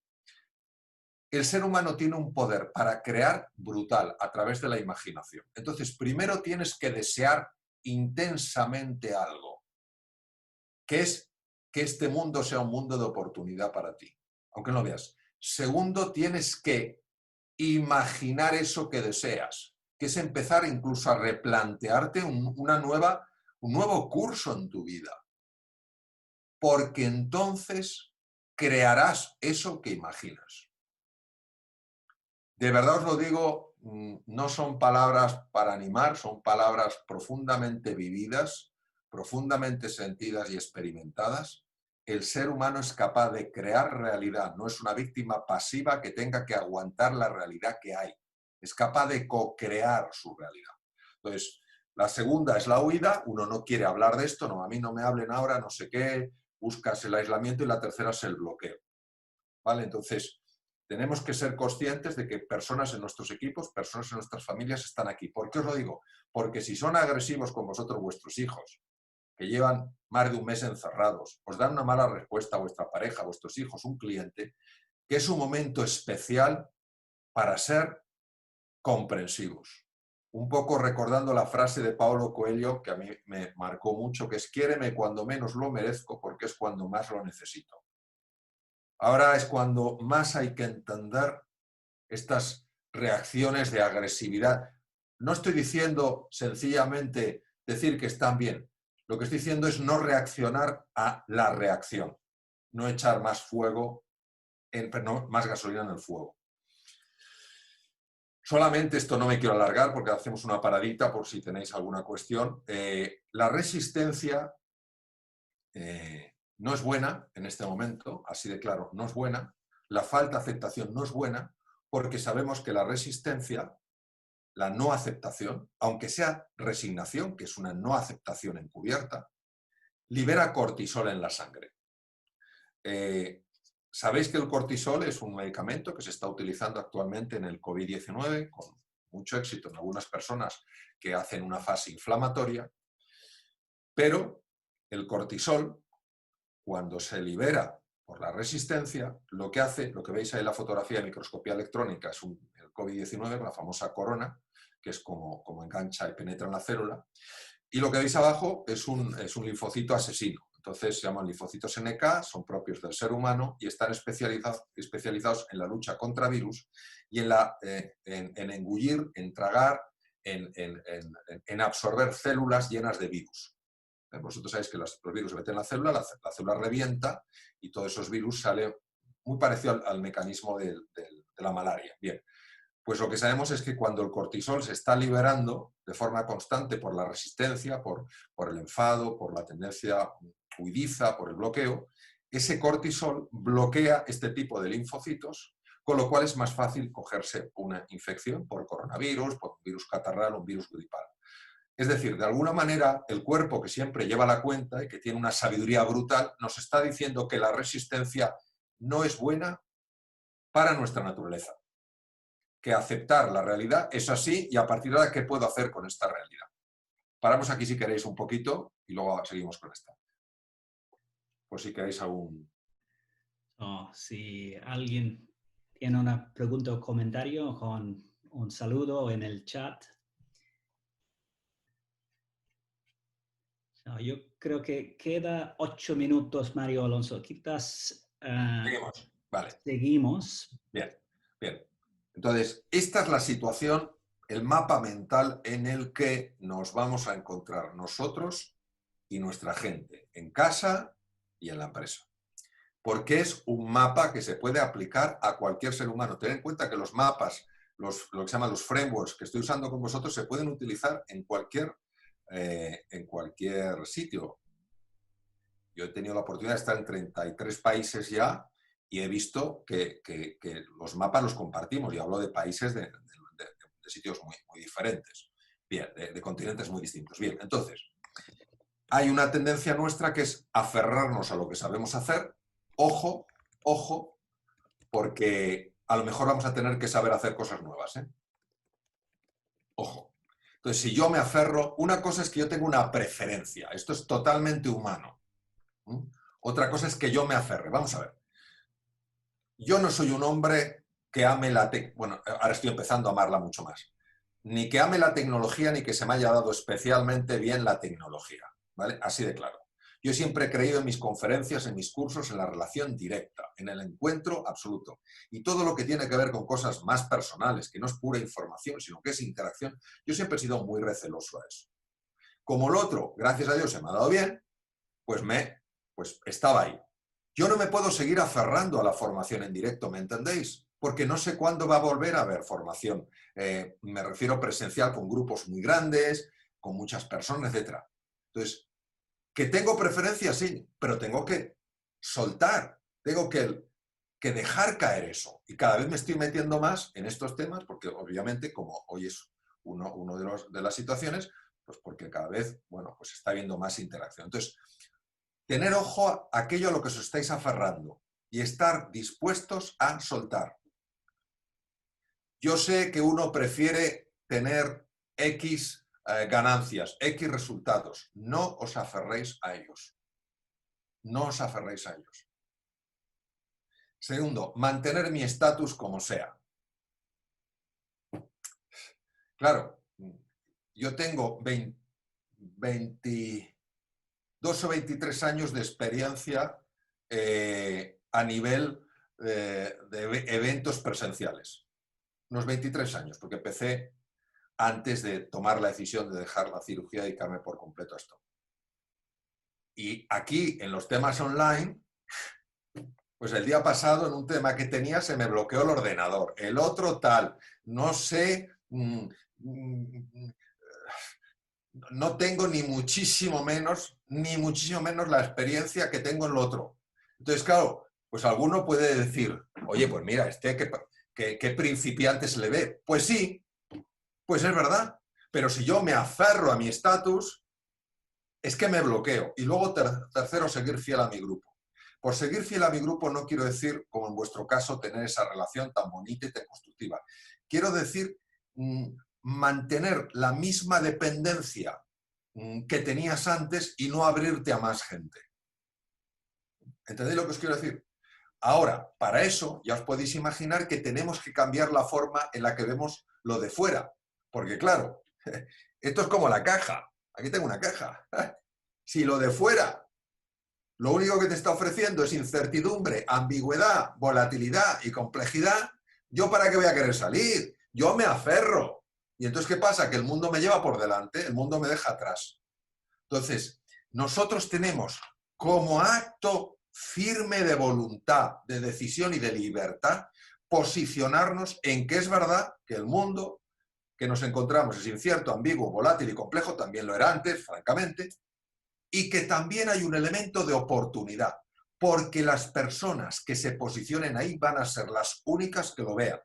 [SPEAKER 1] El ser humano tiene un poder para crear brutal a través de la imaginación. Entonces, primero tienes que desear intensamente algo, que es que este mundo sea un mundo de oportunidad para ti, aunque no lo veas. Segundo, tienes que imaginar eso que deseas, que es empezar incluso a replantearte un nuevo curso en tu vida, porque entonces crearás eso que imaginas. De verdad os lo digo, no son palabras para animar, son palabras profundamente vividas, profundamente sentidas y experimentadas. El ser humano es capaz de crear realidad, no es una víctima pasiva que tenga que aguantar la realidad que hay. Es capaz de co-crear su realidad. Entonces, la segunda es la huida, uno no quiere hablar de esto, no, a mí no me hablen ahora, no sé qué, buscas el aislamiento y la tercera es el bloqueo. ¿Vale? Entonces, tenemos que ser conscientes de que personas en nuestros equipos, personas en nuestras familias están aquí. ¿Por qué os lo digo? Porque si son agresivos con vosotros vuestros hijos, que llevan más de un mes encerrados, os dan una mala respuesta a vuestra pareja, a vuestros hijos, un cliente, que es un momento especial para ser comprensivos. Un poco recordando la frase de Paulo Coelho, que a mí me marcó mucho, que es quiéreme cuando menos lo merezco porque es cuando más lo necesito. Ahora es cuando más hay que entender estas reacciones de agresividad. No estoy diciendo sencillamente decir que están bien. Lo que estoy diciendo es no reaccionar a la reacción. No echar más fuego, más gasolina en el fuego. Solamente esto no me quiero alargar porque hacemos una paradita por si tenéis alguna cuestión. La resistencia no es buena en este momento, así de claro, no es buena. La falta de aceptación no es buena porque sabemos que la resistencia, la no aceptación, aunque sea resignación, que es una no aceptación encubierta, libera cortisol en la sangre. Sabéis que el cortisol es un medicamento que se está utilizando actualmente en el COVID-19 con mucho éxito en algunas personas que hacen una fase inflamatoria, pero el cortisol, cuando se libera por la resistencia, lo que hace, lo que veis ahí en la fotografía de microscopía electrónica, es el COVID-19, la famosa corona, que es como engancha y penetra en la célula, y lo que veis abajo es un linfocito asesino. Entonces se llaman linfocitos NK, son propios del ser humano y están especializados en la lucha contra virus y en engullir, en tragar, en absorber células llenas de virus. Vosotros sabéis que los virus se meten en la célula revienta y todos esos virus salen muy parecido al mecanismo de la malaria. Bien, pues lo que sabemos es que cuando el cortisol se está liberando de forma constante por la resistencia, por el enfado, por la tendencia fluidiza por el bloqueo, ese cortisol bloquea este tipo de linfocitos, con lo cual es más fácil cogerse una infección por coronavirus, por un virus catarral o un virus gripal. Es decir, de alguna manera, el cuerpo, que siempre lleva la cuenta y que tiene una sabiduría brutal, nos está diciendo que la resistencia no es buena para nuestra naturaleza. Que aceptar la realidad es así y a partir de ahora, ¿qué puedo hacer con esta realidad? Paramos aquí si queréis un poquito y luego seguimos con esta. Pues si queréis algún...
[SPEAKER 2] Si alguien tiene una pregunta o comentario, con un saludo en el chat. Yo creo que queda 8 minutos, Mario Alonso. Quizás
[SPEAKER 1] Seguimos. Vale.
[SPEAKER 2] Seguimos.
[SPEAKER 1] Bien, bien. Entonces, esta es la situación, el mapa mental en el que nos vamos a encontrar nosotros y nuestra gente, en casa y en la empresa. Porque es un mapa que se puede aplicar a cualquier ser humano. Ten en cuenta que los mapas, lo que se llaman los frameworks que estoy usando con vosotros, se pueden utilizar en cualquier sitio. Yo he tenido la oportunidad de estar en 33 países ya y he visto que los mapas los compartimos, y hablo de países de sitios muy, muy diferentes, bien, de continentes muy distintos. Bien, entonces, hay una tendencia nuestra que es aferrarnos a lo que sabemos hacer. Ojo, ojo, porque a lo mejor vamos a tener que saber hacer cosas nuevas, ¿eh? Ojo. Entonces, si yo me aferro, una cosa es que yo tengo una preferencia, esto es totalmente humano. Otra cosa es que yo me aferre. Vamos a ver. Yo no soy un hombre que ame la tecnología, bueno, ahora estoy empezando a amarla mucho más, ni que ame la tecnología ni que se me haya dado especialmente bien la tecnología, ¿vale? Así de claro. Yo siempre he creído en mis conferencias, en mis cursos, en la relación directa, en el encuentro absoluto. Y todo lo que tiene que ver con cosas más personales, que no es pura información, sino que es interacción, yo siempre he sido muy receloso a eso. Como el otro, gracias a Dios, se me ha dado bien, pues estaba ahí. Yo no me puedo seguir aferrando a la formación en directo, ¿me entendéis? Porque no sé cuándo va a volver a haber formación. Me refiero presencial con grupos muy grandes, con muchas personas, etc. Entonces, que tengo preferencia, sí, pero tengo que soltar, tengo que dejar caer eso. Y cada vez me estoy metiendo más en estos temas, porque obviamente, como hoy es uno de las situaciones, pues porque cada vez, bueno, pues está habiendo más interacción. Entonces, tener ojo a aquello a lo que os estáis aferrando y estar dispuestos a soltar. Yo sé que uno prefiere tener X ganancias, X resultados. No os aferréis a ellos. No os aferréis a ellos. Segundo, mantener mi estatus como sea. Claro, yo tengo 22 o 23 años de experiencia a nivel de eventos presenciales. Unos 23 años, porque empecé antes de tomar la decisión de dejar la cirugía y dedicarme por completo a esto. Y aquí, en los temas online, pues el día pasado, en un tema que tenía, se me bloqueó el ordenador. El otro tal, no sé, no tengo ni muchísimo menos la experiencia que tengo en lo otro. Entonces, claro, pues alguno puede decir, oye, pues mira, ¿qué principiante se le ve? Pues sí, pues es verdad. Pero si yo me aferro a mi estatus, es que me bloqueo. Y luego, tercero, seguir fiel a mi grupo. Por seguir fiel a mi grupo no quiero decir, como en vuestro caso, tener esa relación tan bonita y tan constructiva. Quiero decir mantener la misma dependencia que tenías antes y no abrirte a más gente. ¿Entendéis lo que os quiero decir? Ahora, para eso ya os podéis imaginar que tenemos que cambiar la forma en la que vemos lo de fuera. Porque claro, esto es como la caja. Aquí tengo una caja. Si lo de fuera, lo único que te está ofreciendo es incertidumbre, ambigüedad, volatilidad y complejidad, ¿yo para qué voy a querer salir? Yo me aferro. Y entonces, ¿qué pasa? Que el mundo me lleva por delante, el mundo me deja atrás. Entonces, nosotros tenemos como acto firme de voluntad, de decisión y de libertad, posicionarnos en que es verdad que el mundo que nos encontramos es incierto, ambiguo, volátil y complejo, también lo era antes, francamente, y que también hay un elemento de oportunidad, porque las personas que se posicionen ahí van a ser las únicas que lo vean.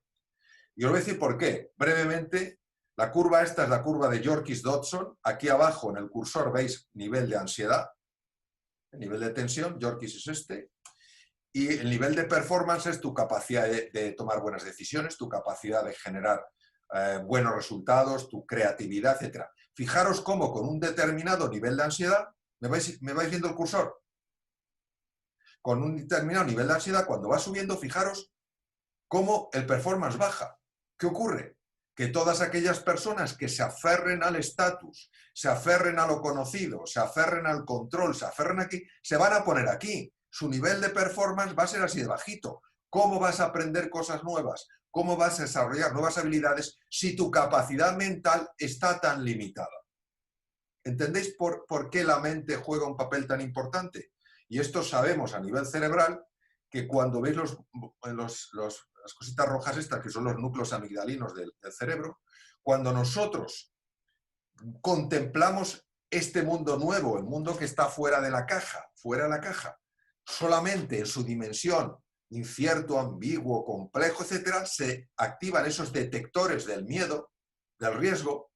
[SPEAKER 1] Y os voy a decir por qué. Brevemente, la curva esta es la curva de Yorkis-Dodson. Aquí abajo en el cursor veis nivel de ansiedad, el nivel de tensión, Yorkis es este, y el nivel de performance es tu capacidad de tomar buenas decisiones, tu capacidad de generar buenos resultados, tu creatividad, etc. Fijaros cómo con un determinado nivel de ansiedad, ¿me vais viendo el cursor? Con un determinado nivel de ansiedad, cuando va subiendo, fijaros cómo el performance baja. ¿Qué ocurre? Que todas aquellas personas que se aferren al estatus, se aferren a lo conocido, se aferren al control, se aferren aquí, se van a poner aquí. Su nivel de performance va a ser así de bajito. ¿Cómo vas a aprender cosas nuevas? ¿Cómo vas a desarrollar nuevas habilidades si tu capacidad mental está tan limitada? ¿Entendéis por qué la mente juega un papel tan importante? Y esto sabemos a nivel cerebral que cuando veis las cositas rojas estas, que son los núcleos amigdalinos del cerebro, cuando nosotros contemplamos este mundo nuevo, el mundo que está fuera de la caja, solamente en su dimensión incierto, ambiguo, complejo, etcétera, se activan esos detectores del miedo, del riesgo,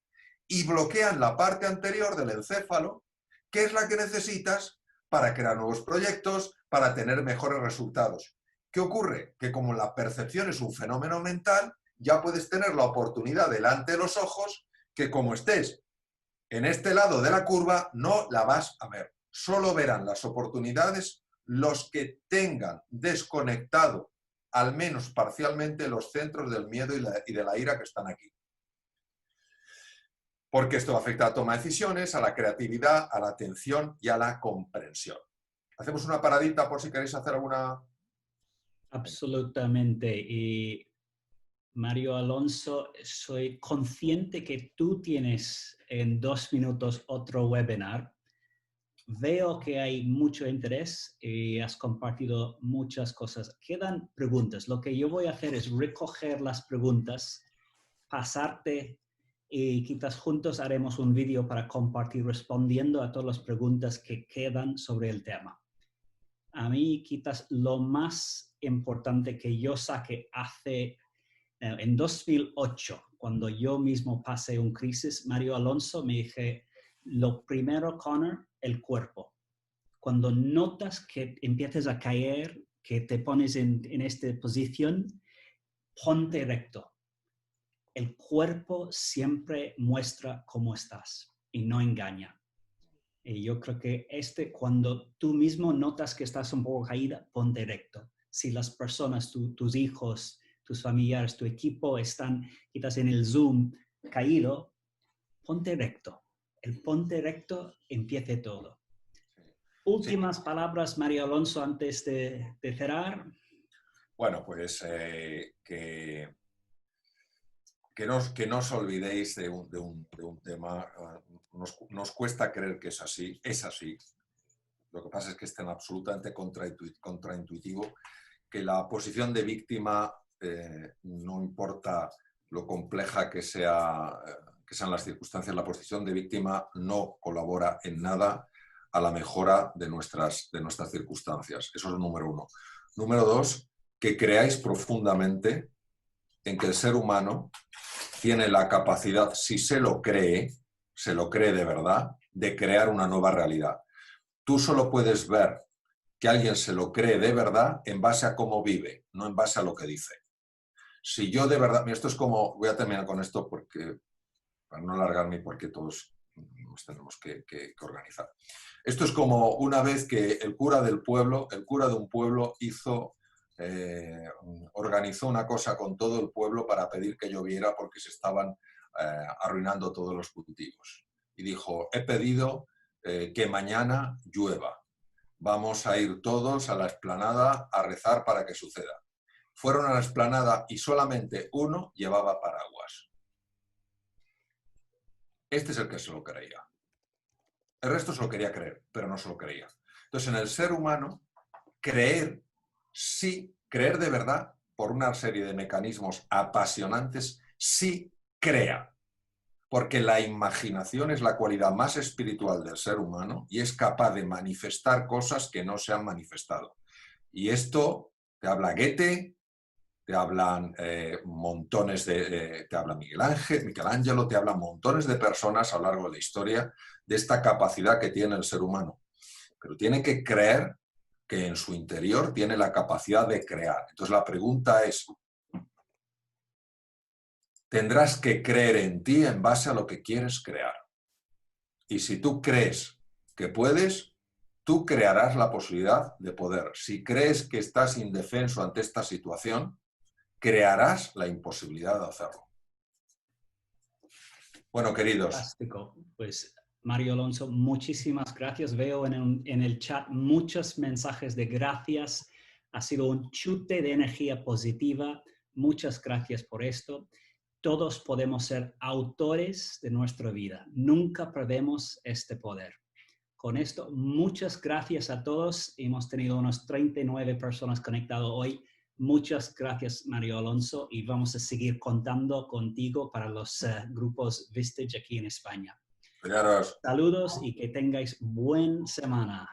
[SPEAKER 1] y bloquean la parte anterior del encéfalo, que es la que necesitas para crear nuevos proyectos, para tener mejores resultados. ¿Qué ocurre? Que como la percepción es un fenómeno mental, ya puedes tener la oportunidad delante de los ojos que como estés en este lado de la curva, no la vas a ver. Solo verán las oportunidades los que tengan desconectado, al menos parcialmente, los centros del miedo y de la ira que están aquí. Porque esto afecta a la toma de decisiones, a la creatividad, a la atención y a la comprensión. Hacemos una paradita por si queréis hacer alguna...
[SPEAKER 2] Absolutamente. Y Mario Alonso, soy consciente que tú tienes en 2 minutos otro webinar. Veo que hay mucho interés y has compartido muchas cosas. Quedan preguntas. Lo que yo voy a hacer es recoger las preguntas, pasarte y quizás juntos haremos un vídeo para compartir respondiendo a todas las preguntas que quedan sobre el tema. A mí quizás lo más importante que yo saqué en 2008, cuando yo mismo pasé una crisis, Mario Alonso, me dije, lo primero, Connor, el cuerpo. Cuando notas que empiezas a caer, que te pones en esta posición, ponte recto. El cuerpo siempre muestra cómo estás y no engaña. Y yo creo que cuando tú mismo notas que estás un poco caída, ponte recto. Si las personas, tus hijos, tus familiares, tu equipo están quizás en el Zoom caído, ponte recto. El ponte recto empiece todo. Últimas palabras, Mario Alonso, antes de cerrar.
[SPEAKER 1] Bueno, pues que no os olvidéis de un tema. Nos cuesta creer que es así. Es así. Lo que pasa es que es tan absolutamente contraintuitivo que la posición de víctima, no importa lo compleja que sean las circunstancias, la posición de víctima no colabora en nada a la mejora de nuestras circunstancias. Eso es el número uno. Número dos, que creáis profundamente en que el ser humano tiene la capacidad, si se lo cree de verdad, de crear una nueva realidad. Tú solo puedes ver que alguien se lo cree de verdad en base a cómo vive, no en base a lo que dice. Si yo de verdad, esto es como, voy a terminar con esto porque, para no alargarme, porque todos nos tenemos que organizar. Esto es como una vez que el cura de un pueblo organizó una cosa con todo el pueblo para pedir que lloviera porque se estaban arruinando todos los cultivos. Y dijo, he pedido que mañana llueva. Vamos a ir todos a la explanada a rezar para que suceda. Fueron a la explanada y solamente uno llevaba paraguas. Este es el que se lo creía. El resto se lo quería creer, pero no se lo creía. Entonces, en el ser humano, creer de verdad, por una serie de mecanismos apasionantes, sí crea. porque la imaginación es la cualidad más espiritual del ser humano y es capaz de manifestar cosas que no se han manifestado. Y esto te habla Goethe, te hablan montones de... te habla Michelangelo, te hablan montones de personas a lo largo de la historia de esta capacidad que tiene el ser humano. Pero tiene que creer que en su interior tiene la capacidad de crear. Entonces la pregunta es, tendrás que creer en ti en base a lo que quieres crear. Y si tú crees que puedes, tú crearás la posibilidad de poder. Si crees que estás indefenso ante esta situación, crearás la imposibilidad de hacerlo. Bueno, queridos.
[SPEAKER 2] Fantástico. Pues Mario Alonso, muchísimas gracias. Veo en el chat muchos mensajes de gracias. Ha sido un chute de energía positiva. Muchas gracias por esto. Todos podemos ser autores de nuestra vida. Nunca perdemos este poder. Con esto, muchas gracias a todos. Hemos tenido unos 39 personas conectadas hoy. Muchas gracias, Mario Alonso, y vamos a seguir contando contigo para los grupos Vistage aquí en España.
[SPEAKER 1] Cuidaros.
[SPEAKER 2] Saludos y que tengáis buena semana.